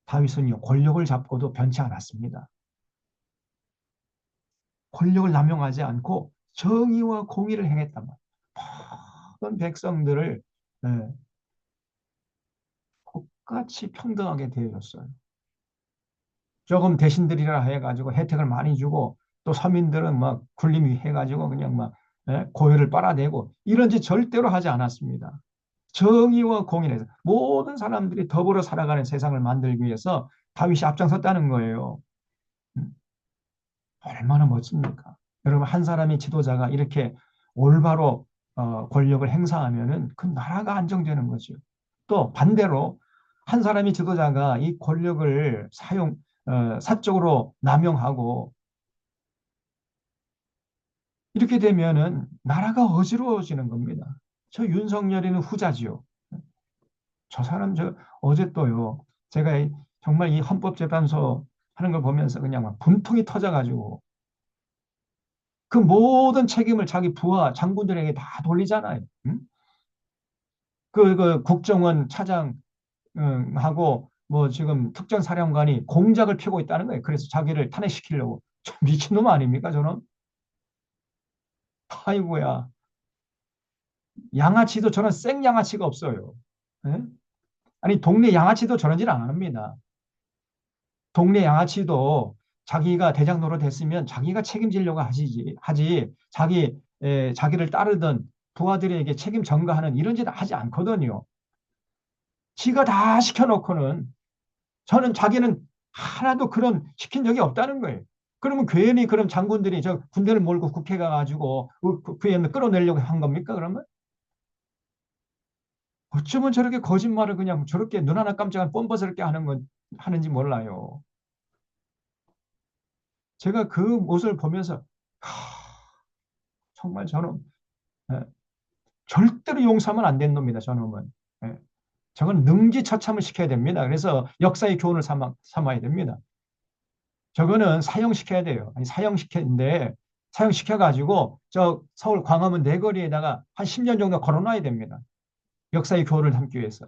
다윗은요 권력을 잡고도 변치 않았습니다. 권력을 남용하지 않고 정의와 공의를 행했단 말이에요. 모든 백성들을 똑같이 평등하게 대해줬어요. 조금 대신들이라 해가지고 혜택을 많이 주고 또 서민들은 막 군림위 해가지고 그냥 막 고혈을 빨아내고 이런 짓 절대로 하지 않았습니다. 정의와 공의에서 모든 사람들이 더불어 살아가는 세상을 만들기 위해서 다윗이 앞장섰다는 거예요. 음, 얼마나 멋집니까? 여러분 한 사람의 지도자가 이렇게 올바로 권력을 행사하면은 그 나라가 안정되는 거죠. 또 반대로 한 사람의 지도자가 이 권력을 사적으로 남용하고 이렇게 되면은 나라가 어지러워지는 겁니다. 저 윤석열이는 후자지요. 저 사람 어제 또요. 제가 정말 이 헌법재판소 하는 걸 보면서 그냥 막 분통이 터져가지고 그 모든 책임을 자기 부하 장군들에게 다 돌리잖아요. 응? 그 국정원 차장 하고 뭐 지금 특전사령관이 공작을 펴고 있다는 거예요. 그래서 자기를 탄핵시키려고. 미친놈 아닙니까 저는? 아이고야. 양아치도 저런 생양아치가 없어요. 예? 아니 동네 양아치도 저런 짓 안 합니다. 동네 양아치도 자기가 대장 노릇했으면 자기가 책임지려고 하지 자기를 따르던 부하들에게 책임 전가하는 이런 짓 하지 않거든요. 지가 다 시켜놓고는 저는 자기는 하나도 그런 시킨 적이 없다는 거예요. 그러면 괜히 그럼 장군들이 저 군대를 몰고 국회 가가지고 국회의원을 끌어내려고 한 겁니까? 그러면 어쩌면 저렇게 거짓말을 그냥 저렇게 눈 하나 깜짝한 뻔뻔스럽게 하는지 몰라요. 제가 그 모습을 보면서 정말 저는 예, 절대로 용서하면 안 되는 놈이다, 저놈은. 예. 저건 능지처참을 시켜야 됩니다. 그래서 역사의 교훈을 삼아야 됩니다. 저거는 사형시켜야 돼요. 아니, 사형시켰는데, 사형시켜가지고, 저 서울 광화문 내거리에다가 한 10년 정도 걸어놔야 됩니다. 역사의 교훈을 담기 위해서.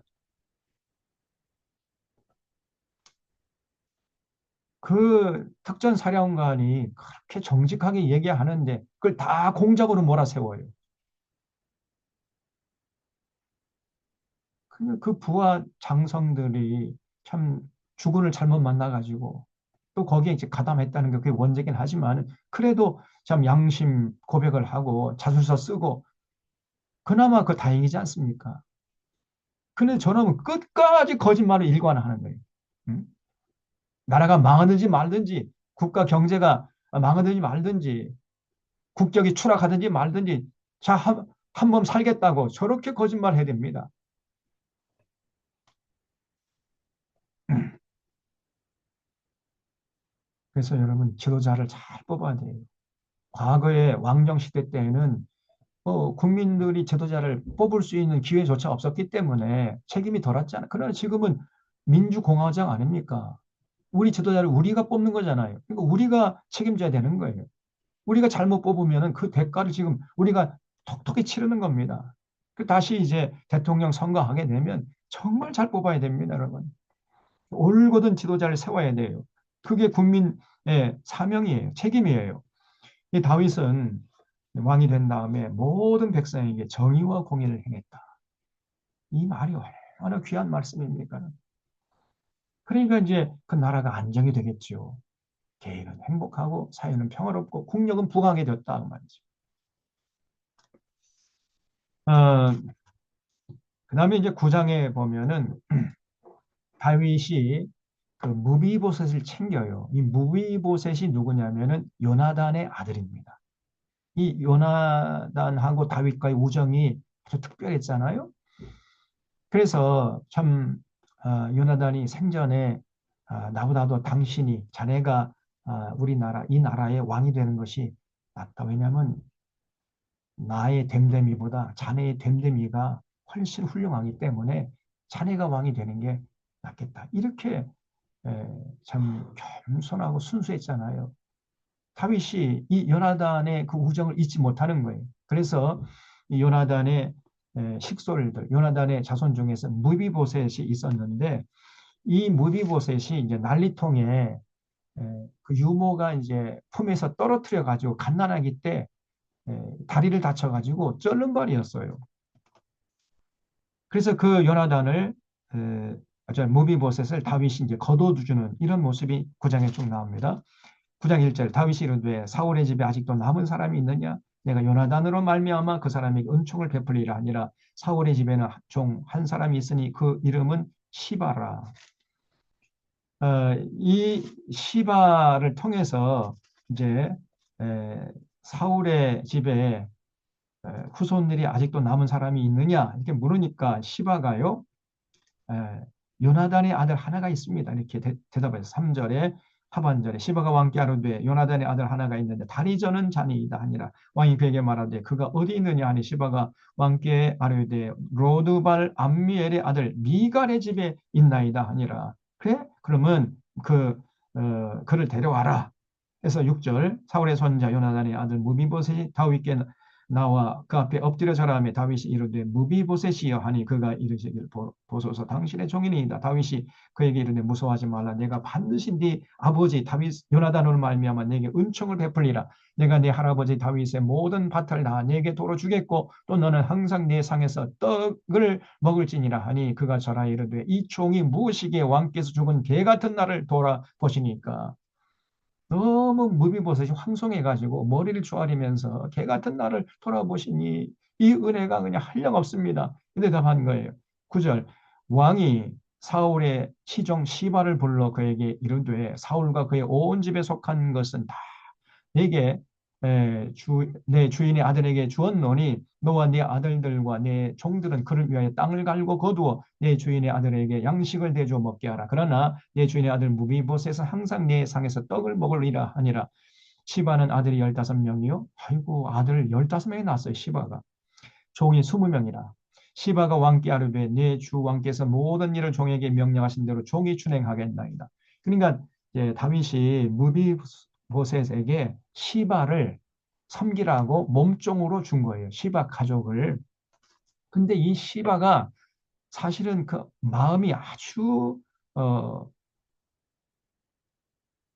그 특전사령관이 그렇게 정직하게 얘기하는데, 그걸 다 공작으로 몰아세워요. 그 부하 장성들이 참 주군을 잘못 만나가지고, 또 거기에 이제 가담했다는 게 그게 원죄긴 하지만, 그래도 참 양심 고백을 하고 자술서 쓰고, 그나마 그 다행이지 않습니까? 근데 저놈은 끝까지 거짓말을 일관하는 거예요. 응? 나라가 망하든지 말든지, 국가 경제가 망하든지 말든지, 국격이 추락하든지 말든지, 자, 한 몸 살겠다고 저렇게 거짓말 해야 됩니다. 그래서 여러분, 지도자를 잘 뽑아야 돼요. 과거에 왕정시대 때에는 국민들이 지도자를 뽑을 수 있는 기회조차 없었기 때문에 책임이 덜했잖아요. 그러나 지금은 민주공화정 아닙니까? 우리 지도자를 우리가 뽑는 거잖아요. 그러니까 우리가 책임져야 되는 거예요. 우리가 잘못 뽑으면 그 대가를 지금 우리가 톡톡히 치르는 겁니다. 다시 이제 대통령 선거하게 되면 정말 잘 뽑아야 됩니다, 여러분. 올곧은 지도자를 세워야 돼요. 그게 국민의 사명이에요. 책임이에요. 이 다윗은 왕이 된 다음에 모든 백성에게 정의와 공의를 행했다. 이 말이 얼마나 귀한 말씀입니까? 그러니까 이제 그 나라가 안정이 되겠죠. 개인은 행복하고 사회는 평화롭고 국력은 부강하게 되었다 그 말이죠. 어, 그다음에 이제 9장에 보면은 다윗이 그 무비보셋을 챙겨요. 이 무비보셋이 누구냐면은 요나단의 아들입니다. 이 요나단하고 다윗과의 우정이 아주 특별했잖아요. 그래서 참 요나단이 생전에 나보다도 당신이 자네가 우리나라 이 나라의 왕이 되는 것이 낫다. 왜냐하면 나의 됨됨이보다 자네의 됨됨이가 훨씬 훌륭하기 때문에 자네가 왕이 되는 게 낫겠다. 이렇게 참 겸손하고 순수했잖아요. 다윗이 이 요나단의 그 우정을 잊지 못하는 거예요. 그래서 이 요나단의 식솔들, 요나단의 자손 중에서 무비보셋이 있었는데 이 무비보셋이 이제 난리통에 그 유모가 이제 품에서 떨어뜨려 가지고 갓난아기 때 다리를 다쳐 가지고 쩔른발이었어요. 그래서 그 요나단을 무비보셋을 다윗이 이제 거둬주는 이런 모습이 9장에 쭉 나옵니다. 9장 1절 다윗이 이르되 사울의 집에 아직도 남은 사람이 있느냐? 내가 요나단으로 말미암아 그 사람에게 은총을 베풀리라 하니라. 사울의 집에는 종 한 사람이 있으니 그 이름은 시바라. 이 시바를 통해서 이제 사울의 집에 후손들이 아직도 남은 사람이 있느냐 이렇게 물으니까 시바가요. 요나단의 아들 하나가 있습니다. 이렇게 대답해서 3절에 하반절에 시바가 왕께 아뢰되 요나단의 아들 하나가 있는데 다리 저는 자니이다 하니라. 왕이 그에게 말하되 그가 어디 있느냐 하니 시바가 왕께 아뢰되 로드발 암미엘의 아들 미갈의 집에 있나이다 하니라. 그래? 그러면 그를 데려와라. 그래서 6절 사울의 손자 요나단의 아들 무비보셋이 다윗께 나와 그 앞에 엎드려 절하며 다윗이 이르되 무비보셋이여 하니 그가 이르시길 보소서 당신의 종이니이다. 다윗이 그에게 이르되 무서워하지 말라. 내가 반드시 네 아버지 다윗 요나단으로 말미암아 내게 은총을 베풀리라. 내가 네 할아버지 다윗의 모든 밭을 다 내게 도로 주겠고 또 너는 항상 내 상에서 떡을 먹을지니라 하니 그가 절하여 이르되 이 종이 무엇이기에 왕께서 죽은 개 같은 나를 돌아보시니까. 너무 무비보셋이 황송해가지고 머리를 조아리면서 개 같은 나를 돌아보시니 이 은혜가 그냥 한량없습니다. 근데 답한 거예요. 9절 왕이 사울의 시종 시바를 불러 그에게 이르되 사울과 그의 온 집에 속한 것은 다 내게 내 주인의 아들에게 주었노니 너와 네 아들들과 네 종들은 그를 위하여 땅을 갈고 거두어 내 주인의 아들에게 양식을 대주어 먹게 하라. 그러나 내 주인의 아들 무비보셋은 항상 내 상에서 떡을 먹으리라 하니라. 시바는 아들이 15명이요. 아이고 아들 15명이 낳았어요. 시바가. 종이 20명이라. 시바가 왕께 아뢰되 내 주 왕께서 모든 일을 종에게 명령하신 대로 종이 준행하겠나이다. 그러니까 이제 다윗이 무비보셋에게 시바를 섬기라고 몸종으로 준 거예요. 시바 가족을. 근데 이 시바가 사실은 그 마음이 아주 어,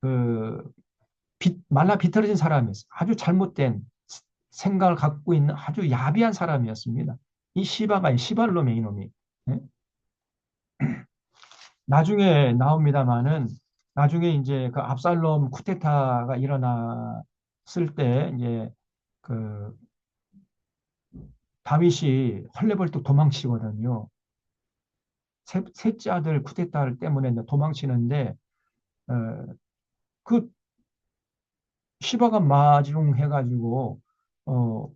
그 말라 비틀어진 사람이었어요. 아주 잘못된 생각을 갖고 있는 아주 야비한 사람이었습니다. 이 시바가 시발놈의 이놈이. 예? 나중에 나옵니다마는 나중에 이제 그 압살롬 쿠데타가 일어났을 때 이제 그 다윗이 헐레벌떡 도망치거든요. 셋째 아들 쿠데타 때문에 도망치는데 어, 그 시바가 마중해가지고 어,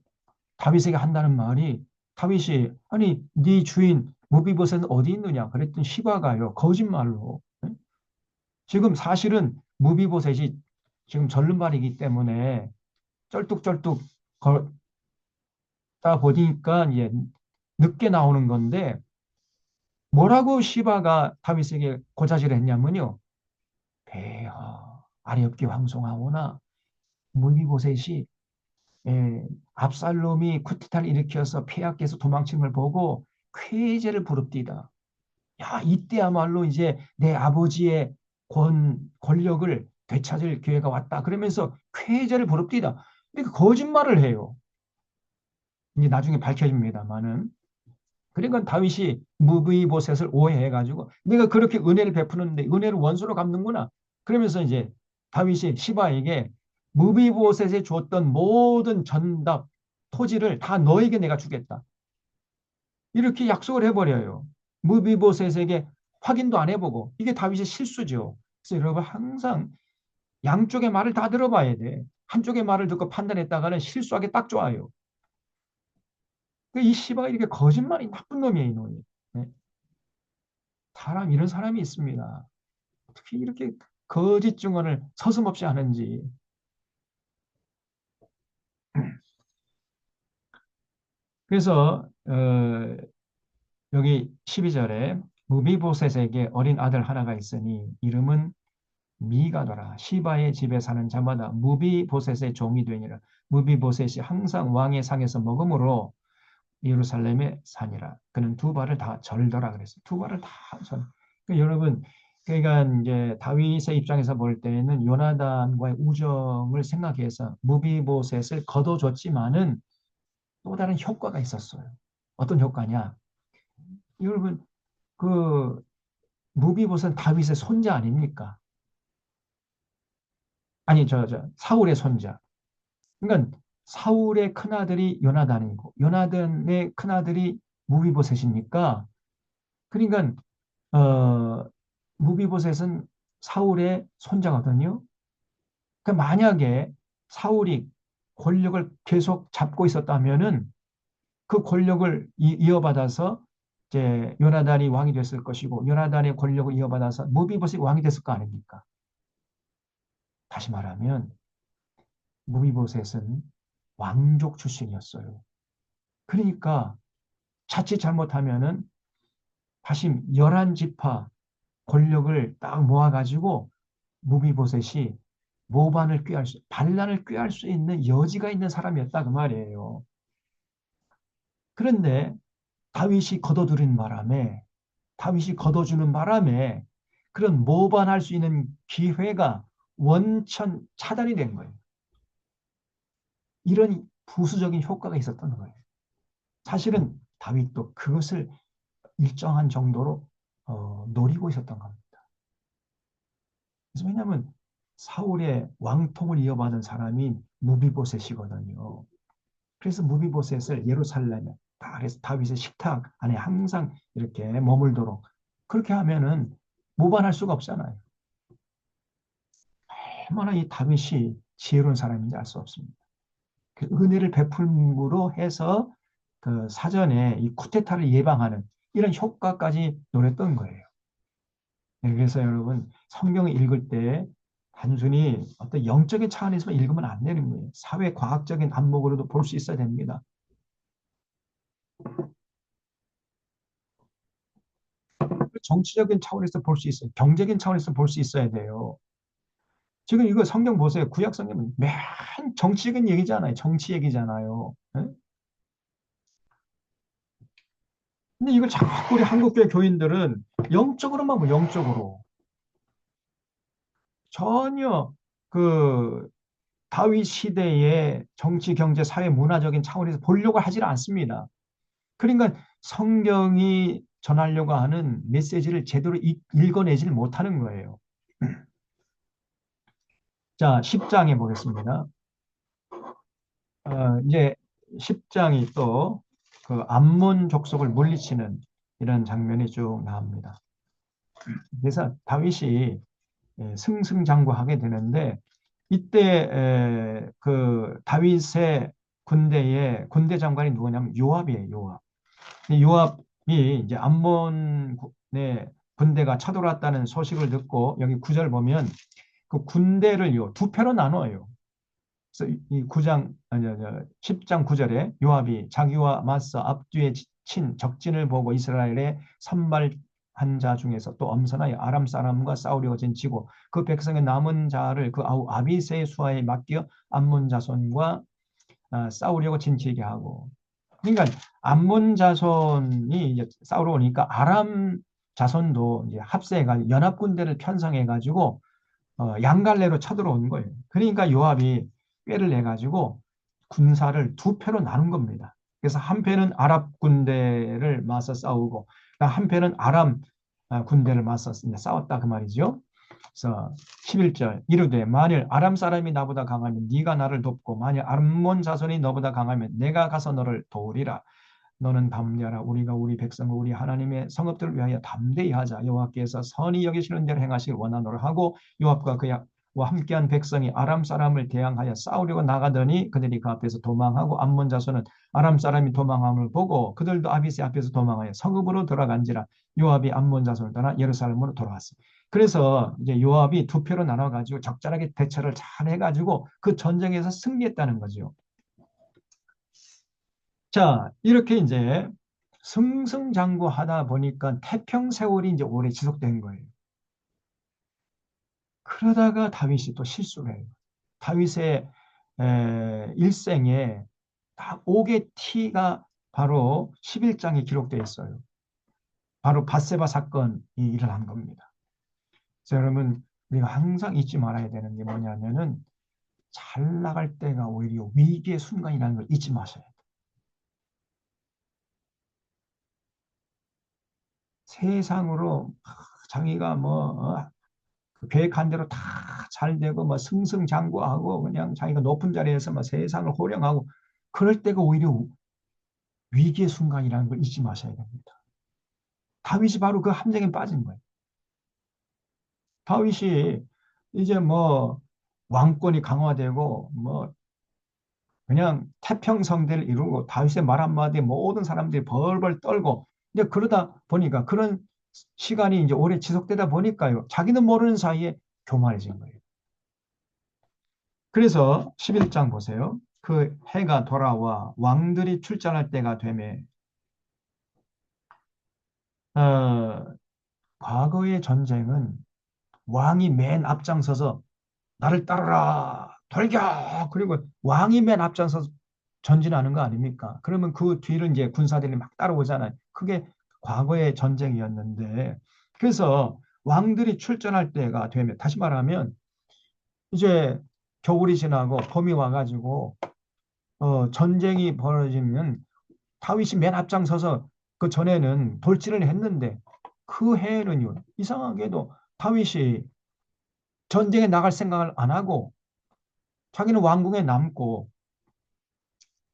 다윗에게 한다는 말이 다윗이 아니 네 주인 무비보셋은 어디 있느냐 그랬더니 시바가요 거짓말로 지금 사실은 무비보셋이 지금 절름발이기 때문에 쩔뚝쩔뚝 걷다 보니까 예, 늦게 나오는 건데 뭐라고 시바가 다윗에게 고자질을 했냐면요 배하 아리없게 황송하오나 무비보셋이 압살롬이 쿠데타를 일으켜서 폐하께서 도망친 걸 보고 쾌제를 부릅디다. 야, 이때야말로 이제 내 아버지의 권력을 되찾을 기회가 왔다. 그러면서 쾌제를 부릅디다. 그러니까 거짓말을 해요. 이제 나중에 밝혀집니다만은. 그러니까 다윗이 무비보셋을 오해해가지고 내가 그렇게 은혜를 베푸는데 은혜를 원수로 갚는구나. 그러면서 이제 다윗이 시바에게 무비보셋에 줬던 모든 전답, 토지를 다 너에게 내가 주겠다. 이렇게 약속을 해버려요. 무비보셋에게 확인도 안 해보고 이게 다윗의 실수죠. 그래서 여러분 항상 양쪽의 말을 다 들어봐야 돼. 한쪽의 말을 듣고 판단했다가는 실수하기 딱 좋아요. 이 시바가 이렇게 거짓말이 나쁜 놈이에요, 이놈이. 네. 사람 이런 사람이 있습니다. 어떻게 이렇게 거짓 증언을 서슴없이 하는지. 그래서 여기 12절에 무비보셋에게 어린 아들 하나가 있으니 이름은 미가더라. 시바의 집에 사는 자마다 무비보셋의 종이 되니라. 무비보셋이 항상 왕의 상에서 먹음으로 예루살렘에 사니라. 그는 두 발을 다 절더라 그랬어요. 두 발을 다 절. 그러니까 여러분, 그러니까 이제 다윗의 입장에서 볼 때는 요나단과의 우정을 생각해서 무비보셋을 거둬줬지만은 또 다른 효과가 있었어요. 어떤 효과냐? 여러분, 그 무비보셋은 다윗의 손자 아닙니까? 아니, 사울의 손자. 그러니까 사울의 큰아들이 요나단이고 요나단의 큰아들이 무비보셋이니까 그러니까 무비보셋은 사울의 손자거든요. 그러니까 만약에 사울이 권력을 계속 잡고 있었다면은 그 권력을 이어받아서 이제 요나단이 왕이 됐을 것이고 요나단의 권력을 이어받아서 무비보셋이 왕이 됐을 거 아닙니까? 다시 말하면 무비보셋은 왕족 출신이었어요. 그러니까 자칫 잘못하면은 다시 11지파 권력을 딱 모아가지고 무비보셋이 반란을 꾀할 수 있는 여지가 있는 사람이었다 그 말이에요. 그런데 다윗이 다윗이 걷어주는 바람에 그런 모반할 수 있는 기회가 원천 차단이 된 거예요. 이런 부수적인 효과가 있었던 거예요. 사실은 다윗도 그것을 일정한 정도로 노리고 있었던 겁니다. 그래서 왜냐하면 사울의 왕통을 이어받은 사람이 무비보셋이거든요. 그래서 무비보셋을 예루살렘에 다윗의 식탁 안에 항상 이렇게 머물도록 그렇게 하면은 모반할 수가 없잖아요. 얼마나 이 다윗이 지혜로운 사람인지 알 수 없습니다. 그 은혜를 베풀므로 해서 그 사전에 이 쿠데타를 예방하는 이런 효과까지 노렸던 거예요. 네, 그래서 여러분 성경을 읽을 때 단순히 어떤 영적인 차원에서만 읽으면 안 되는 거예요. 사회 과학적인 안목으로도 볼 수 있어야 됩니다. 정치적인 차원에서 볼 수 있어요. 경제적인 차원에서 볼 수 있어야 돼요. 지금 이거 성경 보세요. 구약 성경은 맨 정치적인 얘기잖아요. 정치 얘기잖아요. 예? 근데 이걸 자꾸 우리 한국교회 교인들은 영적으로만 뭐 영적으로 전혀 그 다윗 시대의 정치, 경제, 사회, 문화적인 차원에서 보려고 하질 않습니다. 그러니까 성경이 전하려고 하는 메시지를 제대로 읽어내질 못하는 거예요. 자, 10장에 보겠습니다. 이제 10장이 또 그 암몬 족속을 물리치는 이런 장면이 쭉 나옵니다. 그래서 다윗이 승승장구하게 되는데 이때 그 다윗의 군대의 군대 장관이 누구냐면 요압이에요. 요압. 요압이 이제 암몬의 군대가 쳐들어왔다는 소식을 듣고 여기 구절 보면 그 군대를요 두 표로 나눠요. 그래서 이 9장 아니 10장 9절에 요압이 자기와 맞서 앞뒤에 친 적진을 보고 이스라엘의 선발한 자 중에서 또 엄선하여 아람 사람과 싸우려고 진치고 그 백성의 남은 자를 그 아우 아비새의 수하에 맡겨 암몬 자손과 싸우려고 진치게 하고 그러니까 암몬 자손이 이제 싸우러 오니까 아람 자손도 이제 합세해가지고 연합 군대를 편성해가지고 양갈래로 쳐들어온 거예요. 그러니까 요압이 꾀를 내가지고 군사를 두 표로 나눈 겁니다. 그래서 한 패는 아랍 군대를 맞서 싸우고 한 패는 아람 군대를 맞서 싸웠다 그 말이죠. 그래서 11절 이르되 만일 아람 사람이 나보다 강하면 네가 나를 돕고 만일 암몬 자손이 너보다 강하면 내가 가서 너를 도우리라. 너는 담대하라. 우리가 우리 백성과 우리 하나님의 성읍들을 위하여 담대히 하자. 여호와께서 선히 여기시는 대로 행하시길 원하노라 하고 요압과 그와 함께한 백성이 아람 사람을 대항하여 싸우려고 나가더니 그들이 그 앞에서 도망하고 암몬 자손은 아람 사람이 도망함을 보고 그들도 아비새 앞에서 도망하여 성읍으로 돌아간지라. 요압이 암몬 자손을 떠나 예루살렘으로 돌아왔습니다. 그래서 이제 요압이 두 표로 나눠가지고 적절하게 대처를 잘 해가지고 그 전쟁에서 승리했다는 거죠. 자, 이렇게 이제 승승장구하다 보니까 태평 세월이 이제 오래 지속된 거예요. 그러다가 다윗이 또 실수를 해요. 다윗의 일생에 딱 옥의 티가 바로 11장에 기록되어 있어요. 바로 밧세바 사건이 일어난 겁니다. 그래서 여러분 우리가 항상 잊지 말아야 되는 게 뭐냐면은 잘 나갈 때가 오히려 위기의 순간이라는 걸 잊지 마셔야 돼요. 세상으로 자기가 뭐 그 계획한 대로 다 잘 되고 뭐 승승장구하고 그냥 자기가 높은 자리에서 뭐 세상을 호령하고 그럴 때가 오히려 위기의 순간이라는 걸 잊지 마셔야 됩니다. 다윗이 바로 그 함정에 빠진 거예요. 다윗이 이제 뭐 왕권이 강화되고 뭐 그냥 태평성대를 이루고 다윗의 말 한마디에 모든 사람들이 벌벌 떨고 이제 그러다 보니까 그런 시간이 이제 오래 지속되다 보니까요. 자기는 모르는 사이에 교만해진 거예요. 그래서 11장 보세요. 그 해가 돌아와 왕들이 출전할 때가 되매 어, 과거의 전쟁은 왕이 맨 앞장서서 나를 따르라 돌격 그리고 왕이 맨 앞장서서 전진하는 거 아닙니까? 그러면 그 뒤를 이제 군사들이 막 따라오잖아요. 그게 과거의 전쟁이었는데 그래서 왕들이 출전할 때가 되면 다시 말하면 이제 겨울이 지나고 봄이 와가지고 전쟁이 벌어지면 다윗이 맨 앞장서서 그 전에는 돌진을 했는데 그 해에는요 이상하게도 다윗이 전쟁에 나갈 생각을 안 하고 자기는 왕궁에 남고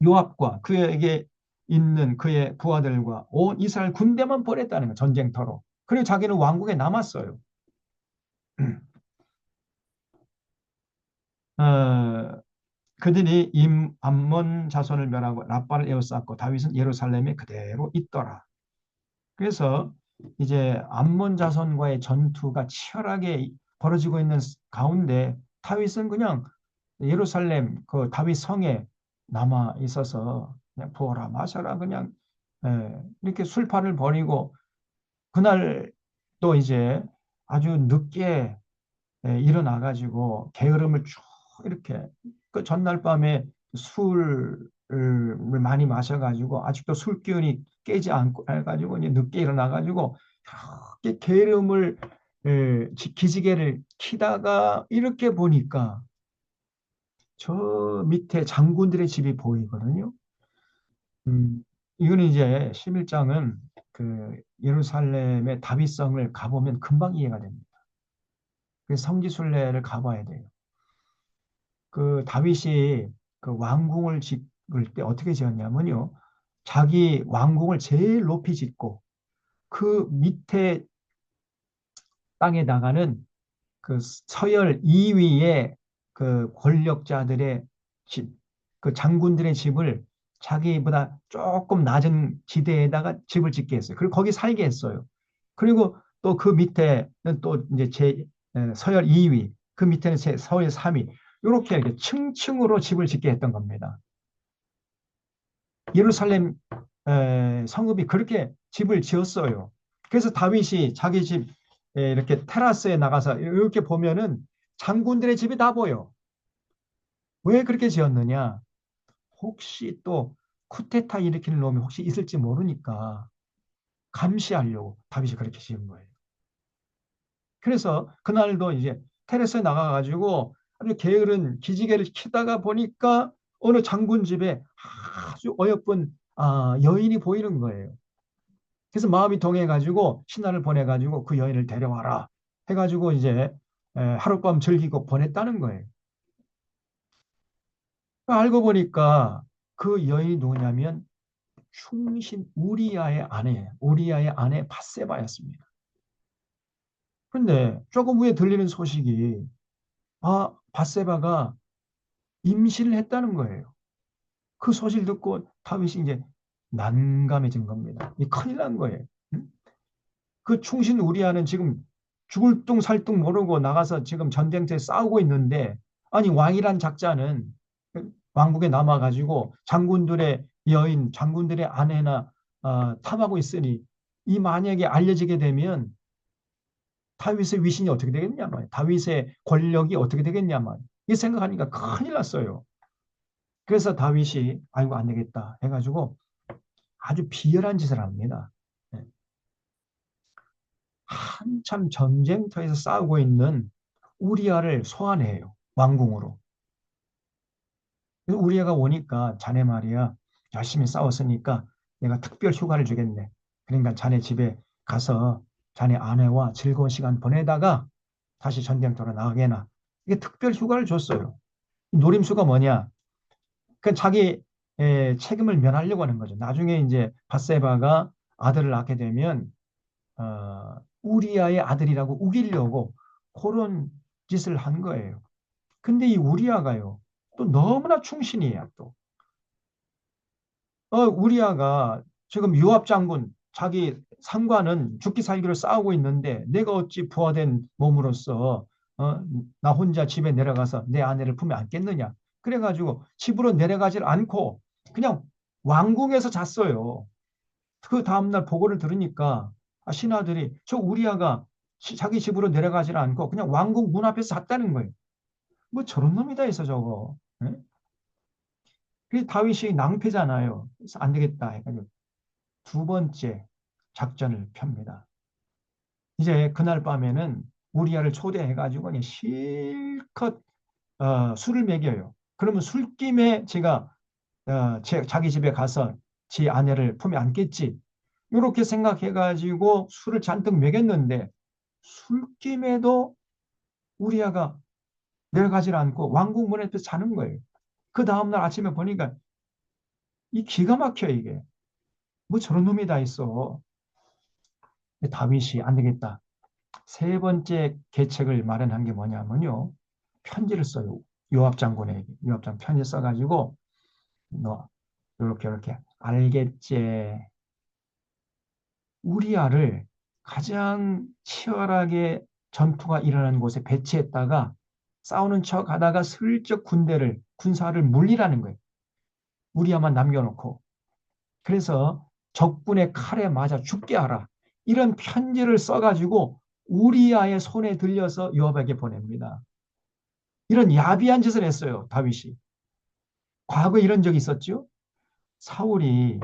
요압과 그에게 있는 그의 부하들과 온 이스라엘 군대만 보냈다는 거예요. 전쟁터로. 그리고 자기는 왕궁에 남았어요. 어, 그들이 암몬 자손을 멸하고 라빠를 에워쌌고 다윗은 예루살렘에 그대로 있더라. 그래서 이제 암몬 자손과의 전투가 치열하게 벌어지고 있는 가운데 다윗은 그냥 예루살렘 그 다윗 성에 남아 있어서 그냥 부어라 마셔라 그냥 이렇게 술판을 벌이고 그날 또 이제 아주 늦게 일어나가지고 게으름을 쭉 이렇게 그 전날 밤에 술을 많이 마셔가지고 아직도 술 기운이 깨지 않고 해가지고 이제 늦게 일어나가지고 이렇게 게으름을 기지개를 키다가 이렇게 보니까 저 밑에 장군들의 집이 보이거든요. 이거는 이제 11장은 그 예루살렘의 다윗성을 가보면 금방 이해가 됩니다. 그래서 성지순례를 가봐야 돼요. 그 다윗이 그 왕궁을 짓을 때 어떻게 지었냐면요. 자기 왕궁을 제일 높이 짓고 그 밑에 땅에다가는 그 서열 2위의 그 권력자들의 집, 그 장군들의 집을 자기보다 조금 낮은 지대에다가 집을 짓게 했어요. 그리고 거기 살게 했어요. 그리고 또 그 밑에는 또 이제 서열 2위, 그 밑에는 서열 3위, 이렇게 층층으로 집을 짓게 했던 겁니다. 예루살렘 성읍이 그렇게 집을 지었어요. 그래서 다윗이 자기 집 이렇게 테라스에 나가서 이렇게 보면은 장군들의 집이 다 보여. 왜 그렇게 지었느냐? 혹시 또 쿠데타 일으키는 놈이 혹시 있을지 모르니까 감시하려고 다윗이 그렇게 지은 거예요. 그래서 그날도 이제 테라스에 나가가지고 아주 게으른 기지개를 키다가 보니까 어느 장군 집에 아주 어여쁜 여인이 보이는 거예요. 그래서 마음이 동해가지고 신하를 보내가지고 그 여인을 데려와라 해가지고 이제 하룻밤 즐기고 보냈다는 거예요. 알고 보니까 그 여인이 누구냐면 충신 우리아의 아내예요. 우리아의 아내 바세바였습니다. 그런데 조금 후에 들리는 소식이 바세바가 임신을 했다는 거예요. 그 소식을 듣고 다윗이 이제 난감해진 겁니다. 이 큰일 난 거예요. 응? 그 충신 우리아는 지금 죽을 둥 살 둥 모르고 나가서 지금 전쟁터에 싸우고 있는데 아니 왕이란 작자는 왕국에 남아가지고 장군들의 여인, 장군들의 아내나 탐하고 있으니 이 만약에 알려지게 되면 다윗의 위신이 어떻게 되겠냐 말이에요. 다윗의 권력이 어떻게 되겠냐 말이에요. 이 생각하니까 큰일 났어요. 그래서 다윗이 아이고 안 되겠다 해가지고 아주 비열한 짓을 합니다. 네. 한참 전쟁터에서 싸우고 있는 우리아를 소환해요. 왕궁으로. 그래서 우리아가 오니까 자네 말이야 열심히 싸웠으니까 내가 특별 휴가를 주겠네. 그러니까 자네 집에 가서 자네 아내와 즐거운 시간 보내다가 다시 전쟁터로 나가게나. 이게 특별 휴가를 줬어요. 노림수가 뭐냐? 그 자기 책임을 면하려고 하는 거죠. 나중에 이제 밧세바가 아들을 낳게 되면 우리아의 아들이라고 우기려고 그런 짓을 한 거예요. 근데 이 우리아가요. 또 너무나 충신이에요. 또 우리아가 지금 요압 장군 자기 상관은 죽기 살기로 싸우고 있는데 내가 어찌 부하된 몸으로서 어, 나 혼자 집에 내려가서 내 아내를 품에 안겠느냐. 그래가지고 집으로 내려가질 않고 그냥 왕궁에서 잤어요. 그 다음날 보고를 들으니까 신하들이 저 우리아가 자기 집으로 내려가질 않고 그냥 왕궁 문 앞에서 잤다는 거예요. 뭐 저런 놈이 다 있어 저거. 예? 그래서 다윗이 낭패잖아요. 그래서 안 되겠다 해가지고 두 번째 작전을 펴니다. 이제 그날 밤에는 우리아를 초대해가지고 그냥 실컷 술을 먹여요. 그러면 술김에 제가 자기 집에 가서 지 아내를 품에 안겠지. 이렇게 생각해가지고 술을 잔뜩 먹였는데 술김에도 우리아가 내려가질 않고 왕궁 문 앞에서 자는 거예요. 그 다음날 아침에 보니까 이 기가 막혀 이게. 뭐 저런 놈이 다 있어. 다윗이 안 되겠다. 세 번째 계책을 마련한 게 뭐냐면요. 편지를 써요. 요압 장군에게. 요압 장군 편지 써가지고 너 이렇게 알겠지. 우리아를 가장 치열하게 전투가 일어나는 곳에 배치했다가 싸우는 척 하다가 슬쩍 군사를 물리라는 거예요. 우리아만 남겨놓고. 그래서 적군의 칼에 맞아 죽게 하라. 이런 편지를 써가지고 우리아의 손에 들려서 요압에게 보냅니다. 이런 야비한 짓을 했어요, 다윗이. 과거에 이런 적이 있었죠. 사울이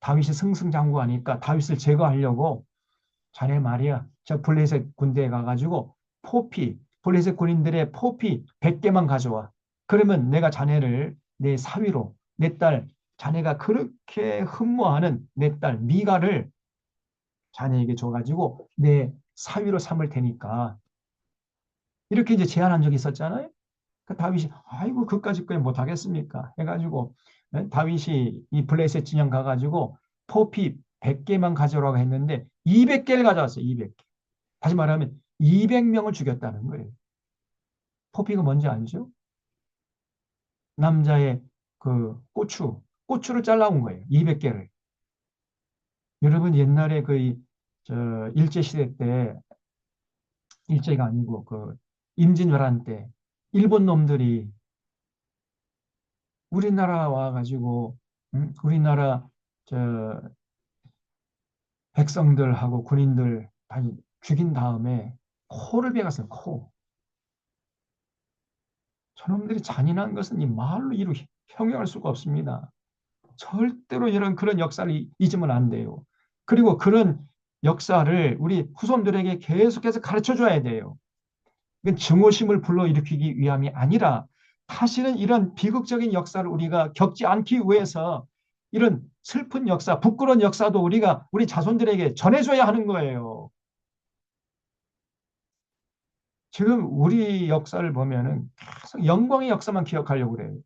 다윗이 승승장구하니까 다윗을 제거하려고 자네 말이야. 저 블레셋 군대에 가가지고 블레셋 군인들의 포피 100개만 가져와. 그러면 내가 자네를 내 사위로, 내 딸, 자네가 그렇게 흠모하는 내 딸 미가를 자네에게 줘가지고 내 사위로 삼을 테니까. 이렇게 이제 제안한 적이 있었잖아요. 그 다윗이 아이고 그까짓 거 못하겠습니까? 해가지고 다윗이 이 블레셋 진영 가가지고 포피 100개만 가져오라고 했는데 200개를 가져왔어요. 200개. 다시 말하면 200명을 죽였다는 거예요. 포피가 뭔지 알죠? 남자의 그 고추를 잘라온 거예요. 200개를. 여러분 옛날에 일제시대 때 일제가 아니고 그 임진왜란 때 일본 놈들이 우리나라 와가지고 우리나라 저 백성들하고 군인들 다 죽인 다음에 코를 베갔어요. 코. 저놈들이 잔인한 것은 이 말로 형용할 수가 없습니다. 절대로 그런 역사를 잊으면 안 돼요. 그리고 그런 역사를 우리 후손들에게 계속해서 가르쳐 줘야 돼요. 이건 증오심을 불러일으키기 위함이 아니라 다시는 이런 비극적인 역사를 우리가 겪지 않기 위해서 이런 슬픈 역사, 부끄러운 역사도 우리가 우리 자손들에게 전해줘야 하는 거예요. 지금 우리 역사를 보면은 계속 영광의 역사만 기억하려고 그래요.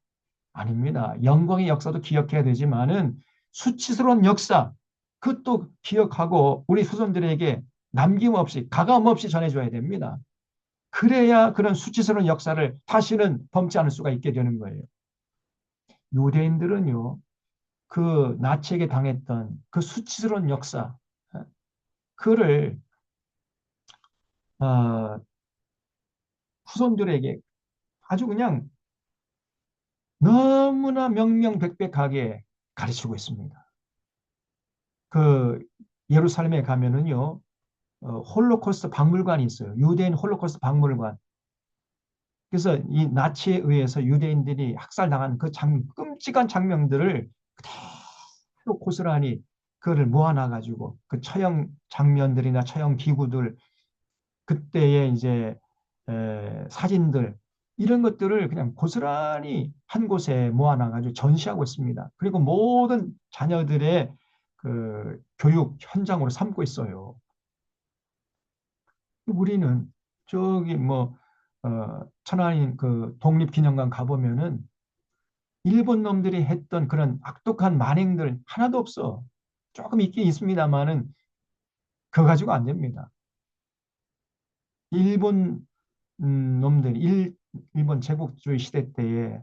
아닙니다. 영광의 역사도 기억해야 되지만은 수치스러운 역사, 그것도 기억하고 우리 후손들에게 남김없이, 가감없이 전해줘야 됩니다. 그래야 그런 수치스러운 역사를 다시는 범치 않을 수가 있게 되는 거예요. 유대인들은요, 그 나치에게 당했던 그 수치스러운 역사, 그를 어, 후손들에게 아주 그냥 너무나 명명백백하게 가르치고 있습니다. 그 예루살렘에 가면은요, 홀로코스트 박물관이 있어요. 유대인 홀로코스트 박물관. 그래서 이 나치에 의해서 유대인들이 학살당한 그 끔찍한 장면들을 그대로 고스란히 그거를 모아놔가지고 그 처형 장면들이나 처형 기구들, 그때의 이제 사진들, 이런 것들을 그냥 고스란히 한 곳에 모아놔가지고 전시하고 있습니다. 그리고 모든 자녀들의 그 교육 현장으로 삼고 있어요. 우리는 저기 천안인 그 독립기념관 가보면은 일본 놈들이 했던 그런 악독한 만행들 하나도 없어. 조금 있긴 있습니다만은 그거 가지고 안 됩니다. 일본 놈들이 일본 제국주의 시대 때에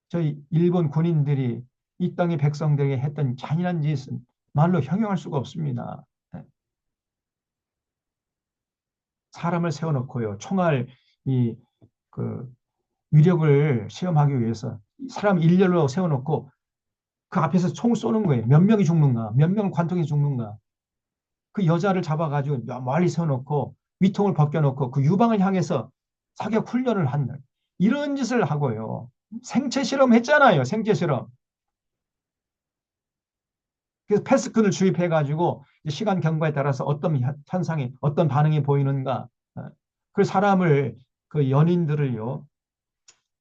저희 일본 군인들이 이 땅의 백성들에게 했던 잔인한 짓은 말로 형용할 수가 없습니다. 사람을 세워놓고요. 총알 그 위력을 시험하기 위해서 사람 일렬로 세워놓고 그 앞에서 총 쏘는 거예요. 몇 명이 죽는가, 몇 명을 관통해 죽는가. 그 여자를 잡아가지고 멀리 세워놓고 위통을 벗겨놓고 그 유방을 향해서 사격 훈련을 한 이런 짓을 하고요. 생체 실험 했잖아요. 생체 실험. 그래서 패스큰을 주입해가지고 시간 경과에 따라서 어떤 현상이, 어떤 반응이 보이는가. 그 사람을, 그 연인들을요,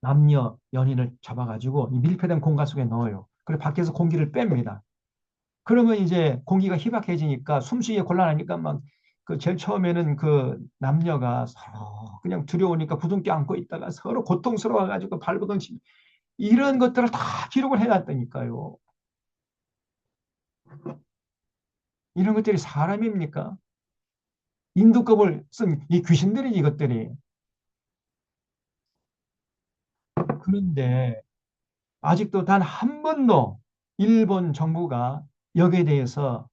남녀 연인을 잡아가지고 밀폐된 공간 속에 넣어요. 그리고 밖에서 공기를 뺍니다. 그러면 이제 공기가 희박해지니까 숨쉬기 곤란하니까 막 그 제일 처음에는 그 남녀가 서로 그냥 두려우니까 부둥켜 안고 있다가 서로 고통스러워가지고 발버둥치 이런 것들을 다 기록을 해놨다니까요. 이런 것들이 사람입니까? 인두껍을 쓴 이 귀신들이 이것들이. 그런데 아직도 단 한 번도 일본 정부가 여기에 대해서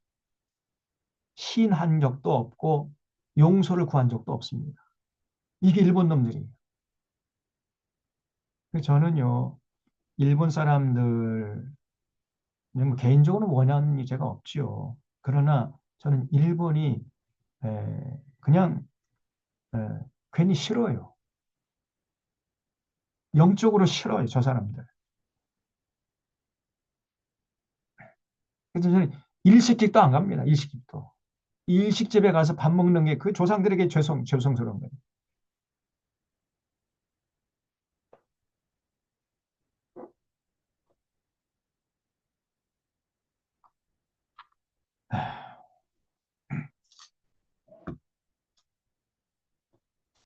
시인한 적도 없고 용서를 구한 적도 없습니다. 이게 일본 놈들이에요. 그래서 저는요, 일본 사람들 뭐 개인적으로 원하는 죄가 없지요. 그러나 저는 일본이 그냥 에, 괜히 싫어요. 영적으로 싫어요, 저 사람들. 그래서 저는 일식집도 안 갑니다. 일식집도. 일식집에 가서 밥 먹는 게 그 조상들에게 죄송스러운 거예요.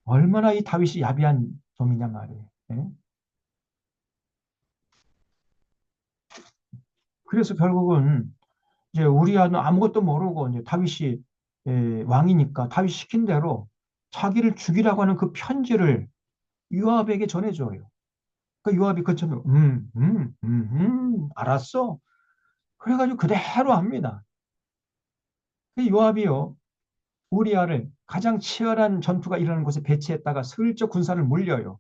얼마나 이 다윗이 야비한 놈이냐 말이에요. 예? 그래서 결국은 이제 우리아는 아무것도 모르고 이제 다윗이 왕이니까 다윗 시킨 대로 자기를 죽이라고 하는 그 편지를 요압에게 전해줘요. 그 요압이 그처럼 알았어. 그래가지고 그대로 합니다. 그 요압이요 우리아를 가장 치열한 전투가 일어나는 곳에 배치했다가 슬쩍 군사를 물려요.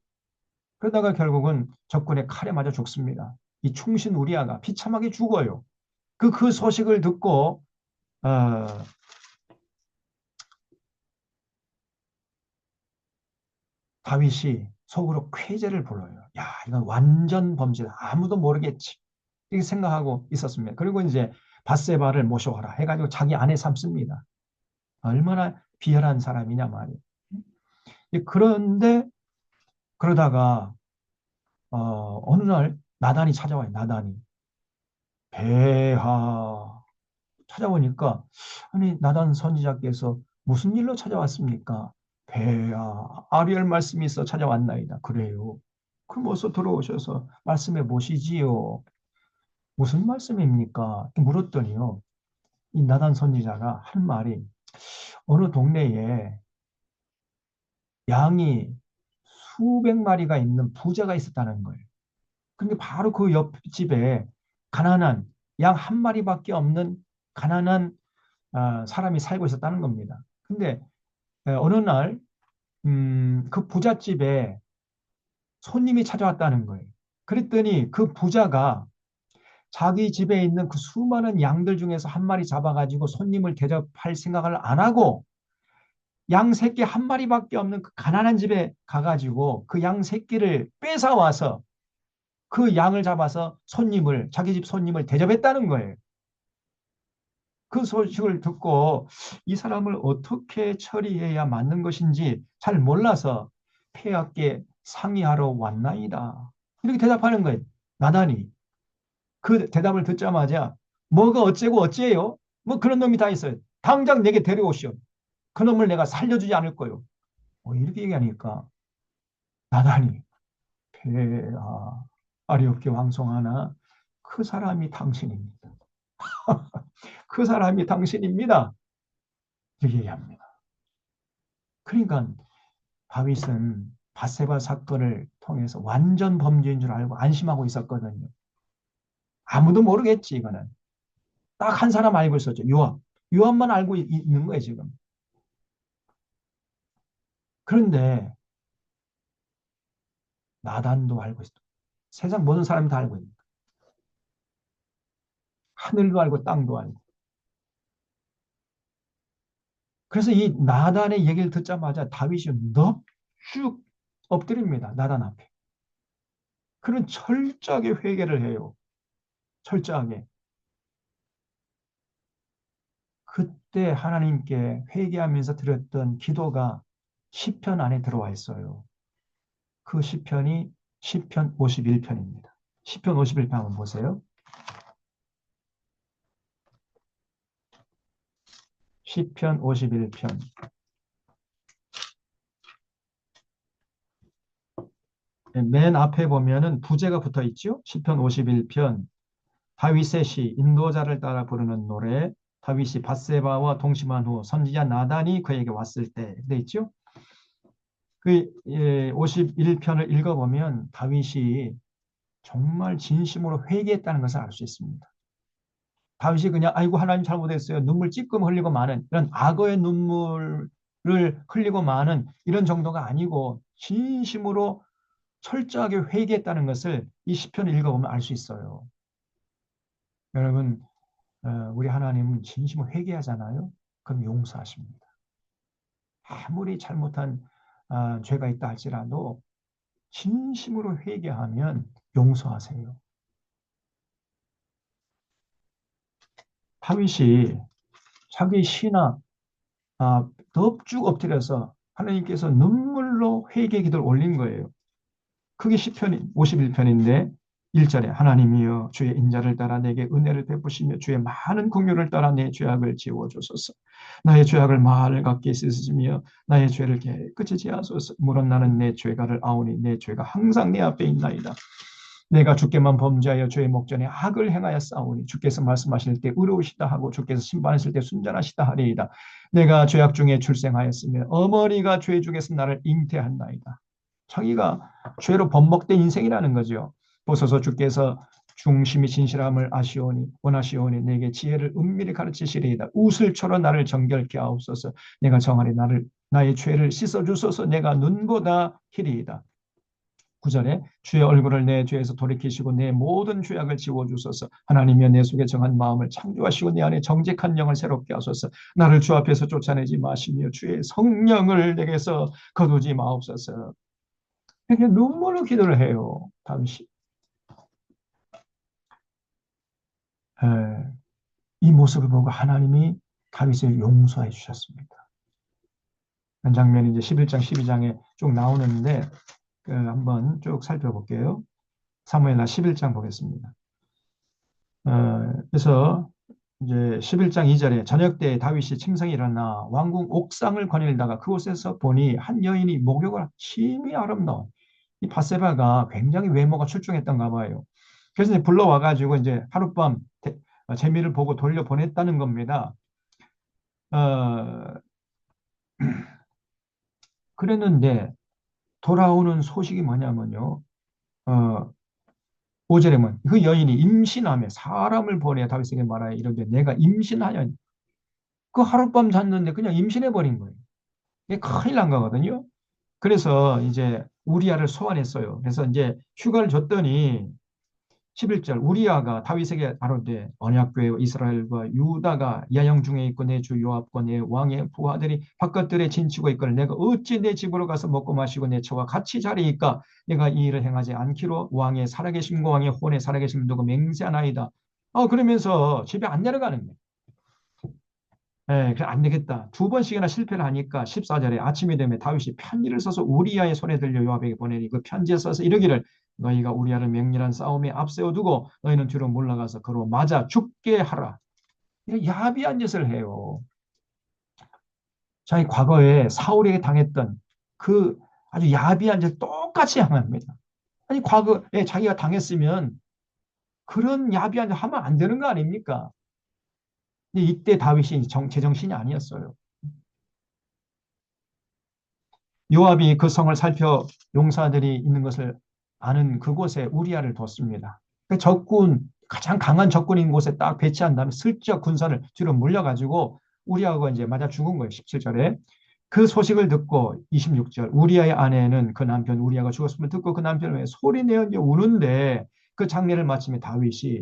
그러다가 결국은 적군의 칼에 맞아 죽습니다. 이 충신 우리아가 비참하게 죽어요. 그 소식을 듣고 어, 다윗이 속으로 쾌재를 불러요. 야, 이건 완전 범죄다. 아무도 모르겠지. 이렇게 생각하고 있었습니다. 그리고 이제 바세바를 모셔와라 해가지고 자기 아내 삼습니다. 얼마나 비열한 사람이냐 말이에요. 그런데 그러다가 어느 날 나단이 찾아와요. 나단이. 배하 찾아오니까 아니 나단 선지자께서 무슨 일로 찾아왔습니까? 배하 아리엘 말씀이 있어 찾아왔나이다. 그래요. 그럼 어서 들어오셔서 말씀해 보시지요. 무슨 말씀입니까? 물었더니요. 이 나단 선지자가 한 말이 어느 동네에 양이 수백 마리가 있는 부자가 있었다는 거예요. 근데 바로 그 옆집에 가난한 양 한 마리밖에 없는 가난한 사람이 살고 있었다는 겁니다. 근데 어느 날 그 부잣집에 손님이 찾아왔다는 거예요. 그랬더니 그 부자가 자기 집에 있는 그 수많은 양들 중에서 한 마리 잡아가지고 손님을 대접할 생각을 안 하고 양 새끼 한 마리밖에 없는 그 가난한 집에 가가지고 그 양 새끼를 뺏어와서 그 양을 잡아서 자기 집 손님을 대접했다는 거예요. 그 소식을 듣고 이 사람을 어떻게 처리해야 맞는 것인지 잘 몰라서 폐하께 상의하러 왔나이다. 이렇게 대답하는 거예요. 나단이. 그 대답을 듣자마자 뭐가 어째고 어째요? 뭐 그런 놈이 다 있어요. 당장 내게 데려오시오. 그놈을 내가 살려주지 않을 거요. 이렇게 얘기하니까 나단이 폐하 아리옵게 왕송하나 그 사람이 당신입니다. 그 사람이 당신입니다. 이렇게 얘기합니다. 그러니까 다윗은 바세바 사건을 통해서 완전 범죄인 줄 알고 안심하고 있었거든요. 아무도 모르겠지 이거는. 딱 한 사람 알고 있었죠. 요압. 요압만 알고 있는 거예요 지금. 그런데 나단도 알고 있어. 세상 모든 사람이 다 알고 있는 거예요. 하늘도 알고 땅도 알고. 그래서 이 나단의 얘기를 듣자마자 다윗이 넙죽 엎드립니다. 나단 앞에. 그는 철저하게 회개를 해요. 철저하게. 그때 하나님께 회개하면서 드렸던 기도가 시편 안에 들어와 있어요. 그 시편이 시편 51편입니다. 시편 51편 한번 보세요. 시편 51편. 맨 앞에 보면은 부제가 붙어 있죠. 시편 51편. 다윗의 시, 인도자를 따라 부르는 노래. 다윗이 밧세바와 동침한 후 선지자 나단이 그에게 왔을 때. 돼 있죠. 그 51편을 읽어보면 다윗이 정말 진심으로 회개했다는 것을 알 수 있습니다. 다윗이 그냥 아이고 하나님 잘못했어요. 눈물 찔끔 흘리고 마는 이런 악어의 눈물을 흘리고 마는 이런 정도가 아니고 진심으로 철저하게 회개했다는 것을 이 시편을 읽어보면 알 수 있어요. 여러분, 우리 하나님은 진심으로 회개하잖아요. 그럼 용서하십니다. 아무리 잘못한 죄가 있다 할지라도 진심으로 회개하면 용서하세요. 다윗이 자기 신하 넙죽 엎드려서 하나님께서 눈물로 회개 기도를 올린 거예요. 그게 시편 51편인데 1절에 하나님이여 주의 인자를 따라 내게 은혜를 베푸시며 주의 많은 긍휼을 따라 내 죄악을 지워주소서. 나의 죄악을 마을 같게 씻으시며 나의 죄를 깨끗이 지하소서. 물론 나는 내 죄가를 아오니 내 죄가 항상 내 앞에 있나이다. 내가 주께만 범죄하여 죄의 목전에 악을 행하여 싸우니 주께서 말씀하실 때 의로우시다 하고 주께서 심판하실 때 순전하시다 하리이다. 내가 죄악 중에 출생하였으며 어머니가 죄 중에서 나를 잉태한나이다. 자기가 죄로 번복된 인생이라는 거죠. 보소서 주께서 중심이 진실함을 아시오니 원하시오니 내게 지혜를 은밀히 가르치시리이다. 우슬초로 나를 정결케 하옵소서. 내가 정하리 나의 죄를 씻어주소서. 내가 눈보다 희리이다. 9절에 주의 얼굴을 내 죄에서 돌이키시고 내 모든 죄악을 지워주소서. 하나님이여 내 속에 정한 마음을 창조하시고 내 안에 정직한 영을 새롭게 하소서. 나를 주 앞에서 쫓아내지 마시며 주의 성령을 내게서 거두지 마옵소서. 이렇게 눈물로 기도를 해요. 다윗이. 이 모습을 보고 하나님이 다윗을 용서해 주셨습니다. 그 장면이 이제 11장, 12장에 쭉 나오는데 한번 쭉 살펴볼게요. 사무엘하 11장 보겠습니다. 그래서 이제 11장 2절에 저녁 때 다윗이 침상에 일어나 왕궁 옥상을 거닐다가 그곳에서 보니 한 여인이 목욕을 심히 아름다운 이 바세바가 굉장히 외모가 출중했던가 봐요. 그래서 이제 불러와가지고 이제 하룻밤 재미를 보고 돌려보냈다는 겁니다. 어, 그랬는데 돌아오는 소식이 뭐냐면요. 어, 5절에는 그 여인이 임신하며 사람을 보내 다윗에게 말하여 이르되 내가 임신하였니? 그 하룻밤 잤는데 그냥 임신해 버린 거예요. 이게 큰일 난 거거든요. 그래서 이제 우리아를 소환했어요. 그래서 이제 휴가를 줬더니 11절 우리아가 다윗에게 아뢰되 언약궤 이스라엘과 유다가 야영 중에 있고 내 주 요압과 내 왕의 부하들이 바깥들에 진치고 있거늘 내가 어찌 내 집으로 가서 먹고 마시고 내 처와 같이 자리이까 내가 이 일을 행하지 않기로 왕의 살아계심과 왕의 혼에 살아계심을 두고 맹세하나이다. 그러면서 집에 안 내려가는 거예요. 그래 안 되겠다. 두 번씩이나 실패를 하니까 14절에 아침이 되면 다윗이 편지를 써서 우리아의 손에 들려 요압에게 보내니 그 편지에 써서 이르기를 너희가 우리아를 맹렬한 싸움에 앞세워 두고 너희는 뒤로 물러가서 그로 맞아 죽게 하라. 이런 야비한 짓을 해요. 자기 과거에 사울에게 당했던 그 아주 야비한 짓 똑같이 향합니다. 아니 과거에 자기가 당했으면 그런 야비한 짓 하면 안 되는 거 아닙니까? 근데 이때 다윗이 제정신이 아니었어요. 요압이 그 성을 살펴 용사들이 있는 것을 아는 그곳에 우리아를 뒀습니다. 그 적군, 가장 강한 적군인 곳에 딱 배치한 다음에 슬쩍 군사를 뒤로 물려가지고 우리아가 이제 맞아 죽은 거예요. 17절에. 그 소식을 듣고 26절 우리아의 아내는 그 남편 우리아가 죽었음을 듣고 그 남편을 왜 소리내어 우는데 그 장례를 마치며 다윗이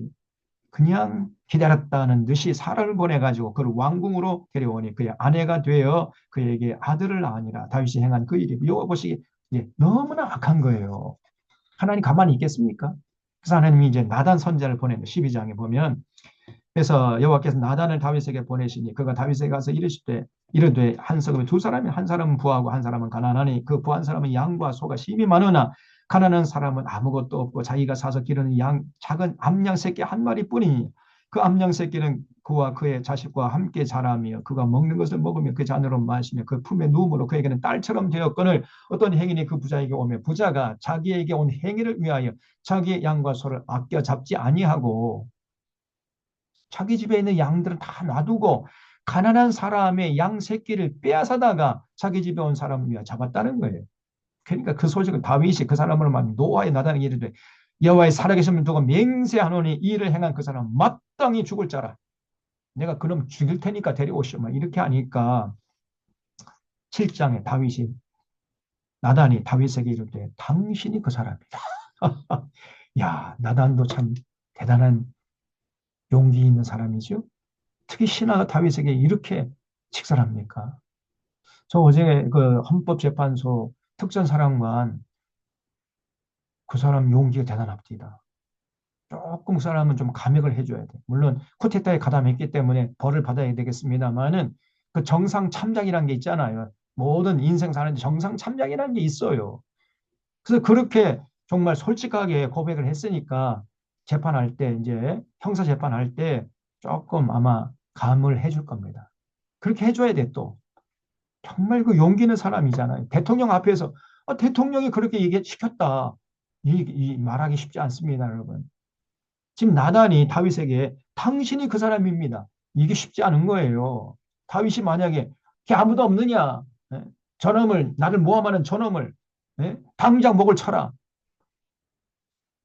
그냥 기다렸다는 듯이 사람을 보내가지고 그를 왕궁으로 데려오니 그의 아내가 되어 그에게 아들을 낳으니라. 다윗이 행한 그 일이 여호와 보시기에 너무나 악한 거예요. 하나님 가만히 있겠습니까? 그래서 하나님이 이제 나단 선지자를 보내는 12장에 보면 그래서 여호와께서 나단을 다윗에게 보내시니 그가 다윗에게 가서 이르시되 이르되 한 성읍에 두 사람이 한 사람은 부하고 한 사람은 가난하니 그 부한 사람은 양과 소가 심히 많으나 가난한 사람은 아무것도 없고 자기가 사서 기르는 양 작은 암양 새끼 한 마리뿐이니 그 암양 새끼는 그와 그의 자식과 함께 자라며 그가 먹는 것을 먹으며 그 잔으로 마시며 그 품에 누움으로 그에게는 딸처럼 되었거늘 어떤 행인이 그 부자에게 오며 부자가 자기에게 온 행위를 위하여 자기의 양과 소를 아껴 잡지 아니하고 자기 집에 있는 양들은 다 놔두고 가난한 사람의 양 새끼를 빼앗아다가 자기 집에 온 사람을 위해 잡았다는 거예요. 그러니까 그 소식을 다윗이 그 사람으로 만 노아의 나단에게 이르되 여호와의 살아계심을 두고 맹세하노니 이 일을 행한 그 사람 마땅히 죽을 자라. 내가 그놈 죽일 테니까 데려오시오. 막 이렇게 하니까 7장에 다윗이 나단이 다윗에게 이르되 당신이 그 사람이다. 야 나단도 참 대단한 용기 있는 사람이죠. 특히 신하가 다윗에게 이렇게 직설합니까? 저 어제 그 헌법재판소 특전사령관 그 사람 용기가 대단합니다. 조금 그 사람은 좀 감액을 해줘야 돼. 물론 쿠데타에 가담했기 때문에 벌을 받아야 되겠습니다만은 그 정상 참작이라는 게 있잖아요. 모든 인생 사는데 정상 참작이라는 게 있어요. 그래서 그렇게 정말 솔직하게 고백을 했으니까 재판할 때 이제 형사 재판할 때 조금 아마 감을 해줄 겁니다. 그렇게 해줘야 돼 또. 정말 그 용기 있는 사람이잖아요. 대통령 앞에서 대통령이 그렇게 얘기시켰다. 이 말하기 쉽지 않습니다, 여러분. 지금 나단이 다윗에게 당신이 그 사람입니다. 이게 쉽지 않은 거예요. 다윗이 만약에 아무도 없느냐? 예? 저놈을 나를 모함하는 저놈을 예? 당장 목을 쳐라.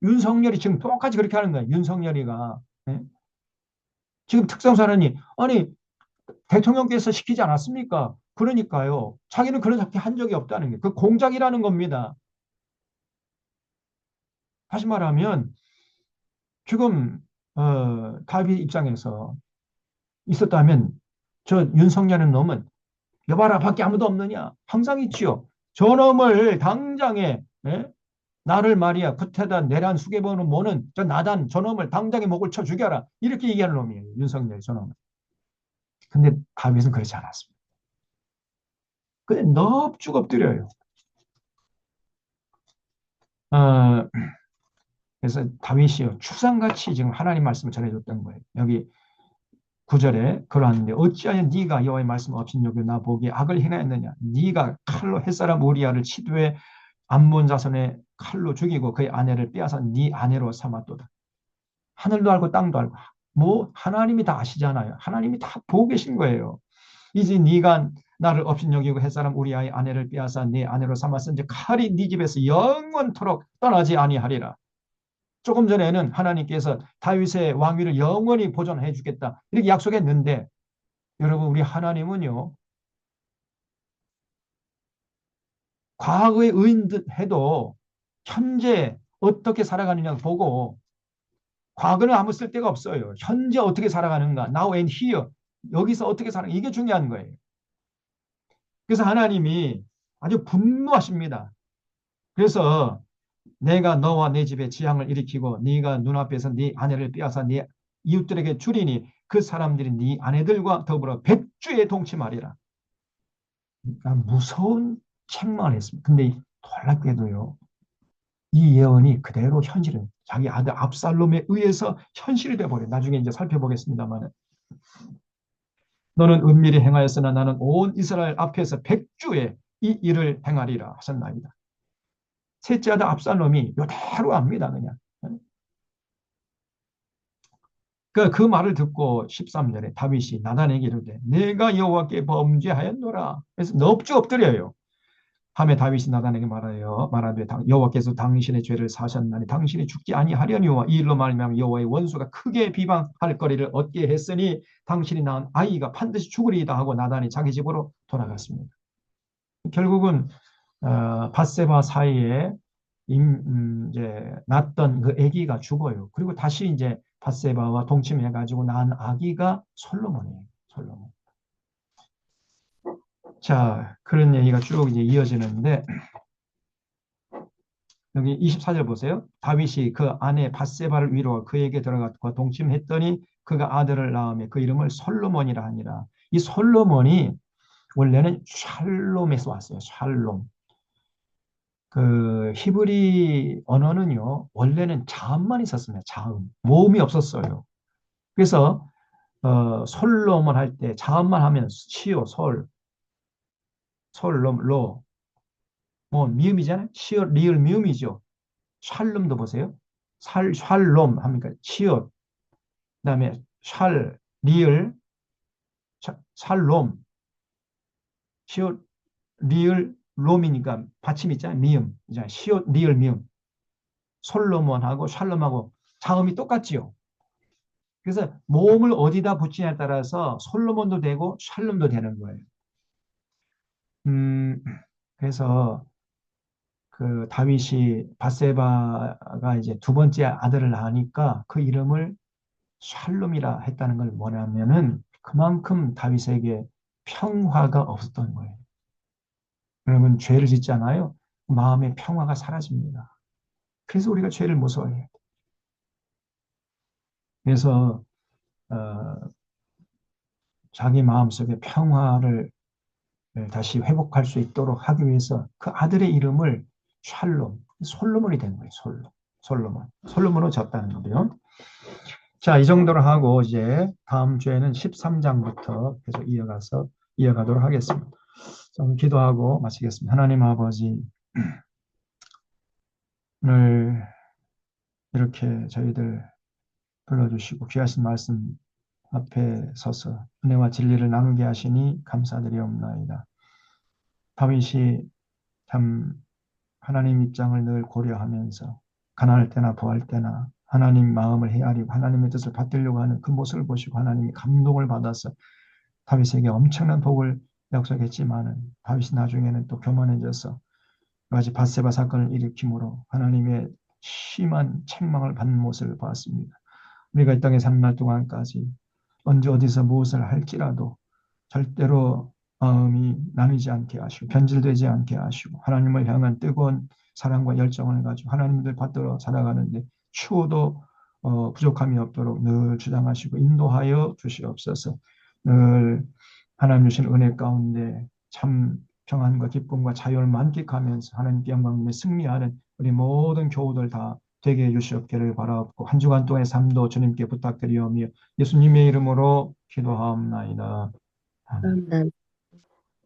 윤석열이 지금 똑같이 그렇게 하는 거야. 윤석열이가 예? 지금 특성사령이 아니 대통령께서 시키지 않았습니까? 그러니까요. 자기는 그렇게 한 적이 없다는 게 그 공작이라는 겁니다. 다시 말하면 지금 다윗 입장에서 있었다면 저 윤석열은 놈은 여봐라 밖에 아무도 없느냐 항상 있지요. 저놈을 당장에 예? 나를 말이야 구태다 내란 수개번호 모는 저 나단 저놈을 당장에 목을 쳐 죽여라 이렇게 얘기하는 놈이에요. 윤석열 저놈은. 근데 다윗은 그렇지 않았습니다. 그냥 넙죽 엎드려요. 어, 그래서 다윗이요 추상같이 지금 하나님 말씀을 전해줬던 거예요. 여기 9절에 그러한데 어찌하여 네가 여호와의 말씀 없인 여겨 나 보기에 악을 행하였느냐 네가 칼로 햇사람 우리아를 치두에 암몬 자손의 칼로 죽이고 그의 아내를 빼앗아 네 아내로 삼았도다. 하늘도 알고 땅도 알고 뭐 하나님이 다 아시잖아요. 하나님이 다 보고 계신 거예요. 이제 네가 나를 업신여기고 햇사람 우리아의 아내를 빼앗아 네 아내로 삼았은지 칼이 네 집에서 영원토록 떠나지 아니하리라. 조금 전에는 하나님께서 다윗의 왕위를 영원히 보존해 주겠다 이렇게 약속했는데 여러분 우리 하나님은요 과거의 의인들 해도 현재 어떻게 살아가느냐 보고 과거는 아무 쓸데가 없어요. 현재 어떻게 살아가는가 now and here 여기서 어떻게 살아 이게 중요한 거예요. 그래서 하나님이 아주 분노하십니다. 그래서 내가 너와 내 집에 재앙을 일으키고 네가 눈앞에서 네 아내를 빼앗아 네 이웃들에게 주리니 그 사람들이 네 아내들과 더불어 백주에 동침하리라. 무서운 책망을 했습니다. 근데 놀랍게도요. 이 예언이 그대로 현실은 자기 아들 압살롬에 의해서 현실이 돼버려요. 나중에 이제 살펴보겠습니다만 너는 은밀히 행하였으나 나는 온 이스라엘 앞에서 백주에 이 일을 행하리라 하셨나이다. 셋째 아들 압살롬이 이대로 합니다. 그냥. 그 말을 듣고 13절에 다윗이 나단에게 이르되 내가 여호와께 범죄하였노라. 그래서 넙죽 엎드려요. 함에 다윗이 나단에게 말하되 여호와께서 당신의 죄를 사셨나니 당신이 죽지 아니하려니와 이 일로 말미암아 여호와의 원수가 크게 비방할 거리를 얻게 했으니 당신이 낳은 아이가 반드시 죽으리이다 하고 나단이 자기 집으로 돌아갔습니다. 결국은 밧세바 사이에 이제 낳던 그 아기가 죽어요. 그리고 다시 이제 밧세바와 동침해가지고 낳은 아기가 솔로몬이에요. 솔로몬. 자, 그런 얘기가 쭉 이제 이어지는데 여기 24절 보세요. 다윗이 그 아내 밧세바를 위로하 그에게 들어갔고 동침했더니 그가 아들을 낳으며 그 이름을 솔로몬이라 하니라. 이 솔로몬이 원래는 샬롬에서 왔어요. 샬롬. 그 히브리 언어는요. 원래는 자음만 있었습니다. 자음. 모음이 없었어요. 그래서 솔로몬 할 때 자음만 하면 시오, 솔, 솔롬, 로. 뭐 미음이잖아요. 시오, 리을 미음이죠. 샬롬도 보세요. 샬롬 합니까? 치읓. 그다음에 리을, 샬롬, 시읓, 리을, 롬이니까 받침 있잖아요. 미음. 시읓, 리을, 미음. 솔로몬하고 샬롬하고 자음이 똑같지요. 그래서 모음을 어디다 붙이냐에 따라서 솔로몬도 되고 샬롬도 되는 거예요. 음, 그래서 그 다윗이 밧세바가 이제 두 번째 아들을 낳으니까 그 이름을 샬롬이라 했다는 걸 뭐냐면은 그만큼 다윗에게 평화가 없었던 거예요. 여러분 죄를 짓잖아요. 마음의 평화가 사라집니다. 그래서 우리가 죄를 무서워해야 돼요. 그래서 자기 마음속에 평화를 다시 회복할 수 있도록 하기 위해서 그 아들의 이름을 샬롬, 솔로몬이 된 거예요. 솔로몬으로 졌다는 거고요. 자, 이 정도로 하고 이제 다음 주에는 13장부터 계속 이어가도록 하겠습니다. 좀 기도하고 마치겠습니다. 하나님 아버지, 오늘 이렇게 저희들 불러주시고 귀하신 말씀 앞에 서서 은혜와 진리를 나누게 하시니 감사드리옵나이다. 다윗이 참 하나님 입장을 늘 고려하면서 가난할 때나 부할 때나 하나님 마음을 헤아리고 하나님의 뜻을 받들려고 하는 그 모습을 보시고 하나님이 감동을 받아서 다윗에게 엄청난 복을 약속했지만은 다윗이 나중에는 또 교만해져서 여러 가지 밧세바 사건을 일으킴으로 하나님의 심한 책망을 받는 모습을 봤습니다. 우리가 이 땅에 사는 날 동안까지 언제 어디서 무엇을 할지라도 절대로 마음이 나누지 않게 하시고 변질되지 않게 하시고 하나님을 향한 뜨거운 사랑과 열정을 가지고 하나님을 받들어 살아가는데 추호도 부족함이 없도록 늘 주장하시고 인도하여 주시옵소서. 늘 하나님 주신 은혜 가운데 참 평안과 기쁨과 자유를 만끽하면서 하나님께 영광에 승리하는 우리 모든 교우들 다 되게 해주시옵기를 바라옵고 한 주간 동안의 삶도 주님께 부탁드리오며 예수님의 이름으로 기도하옵나이다. 아멘.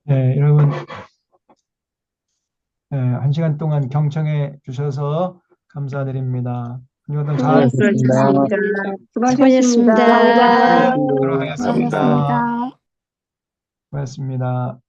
네, 여러분, 한 시간 동안 경청해 주셔서 감사드립니다. 이것도 잘 수고하셨습니다. 수고하셨습니다. 수고하셨습니다. 하도록 하겠습니다. 수고하셨습니다. 고맙습니다.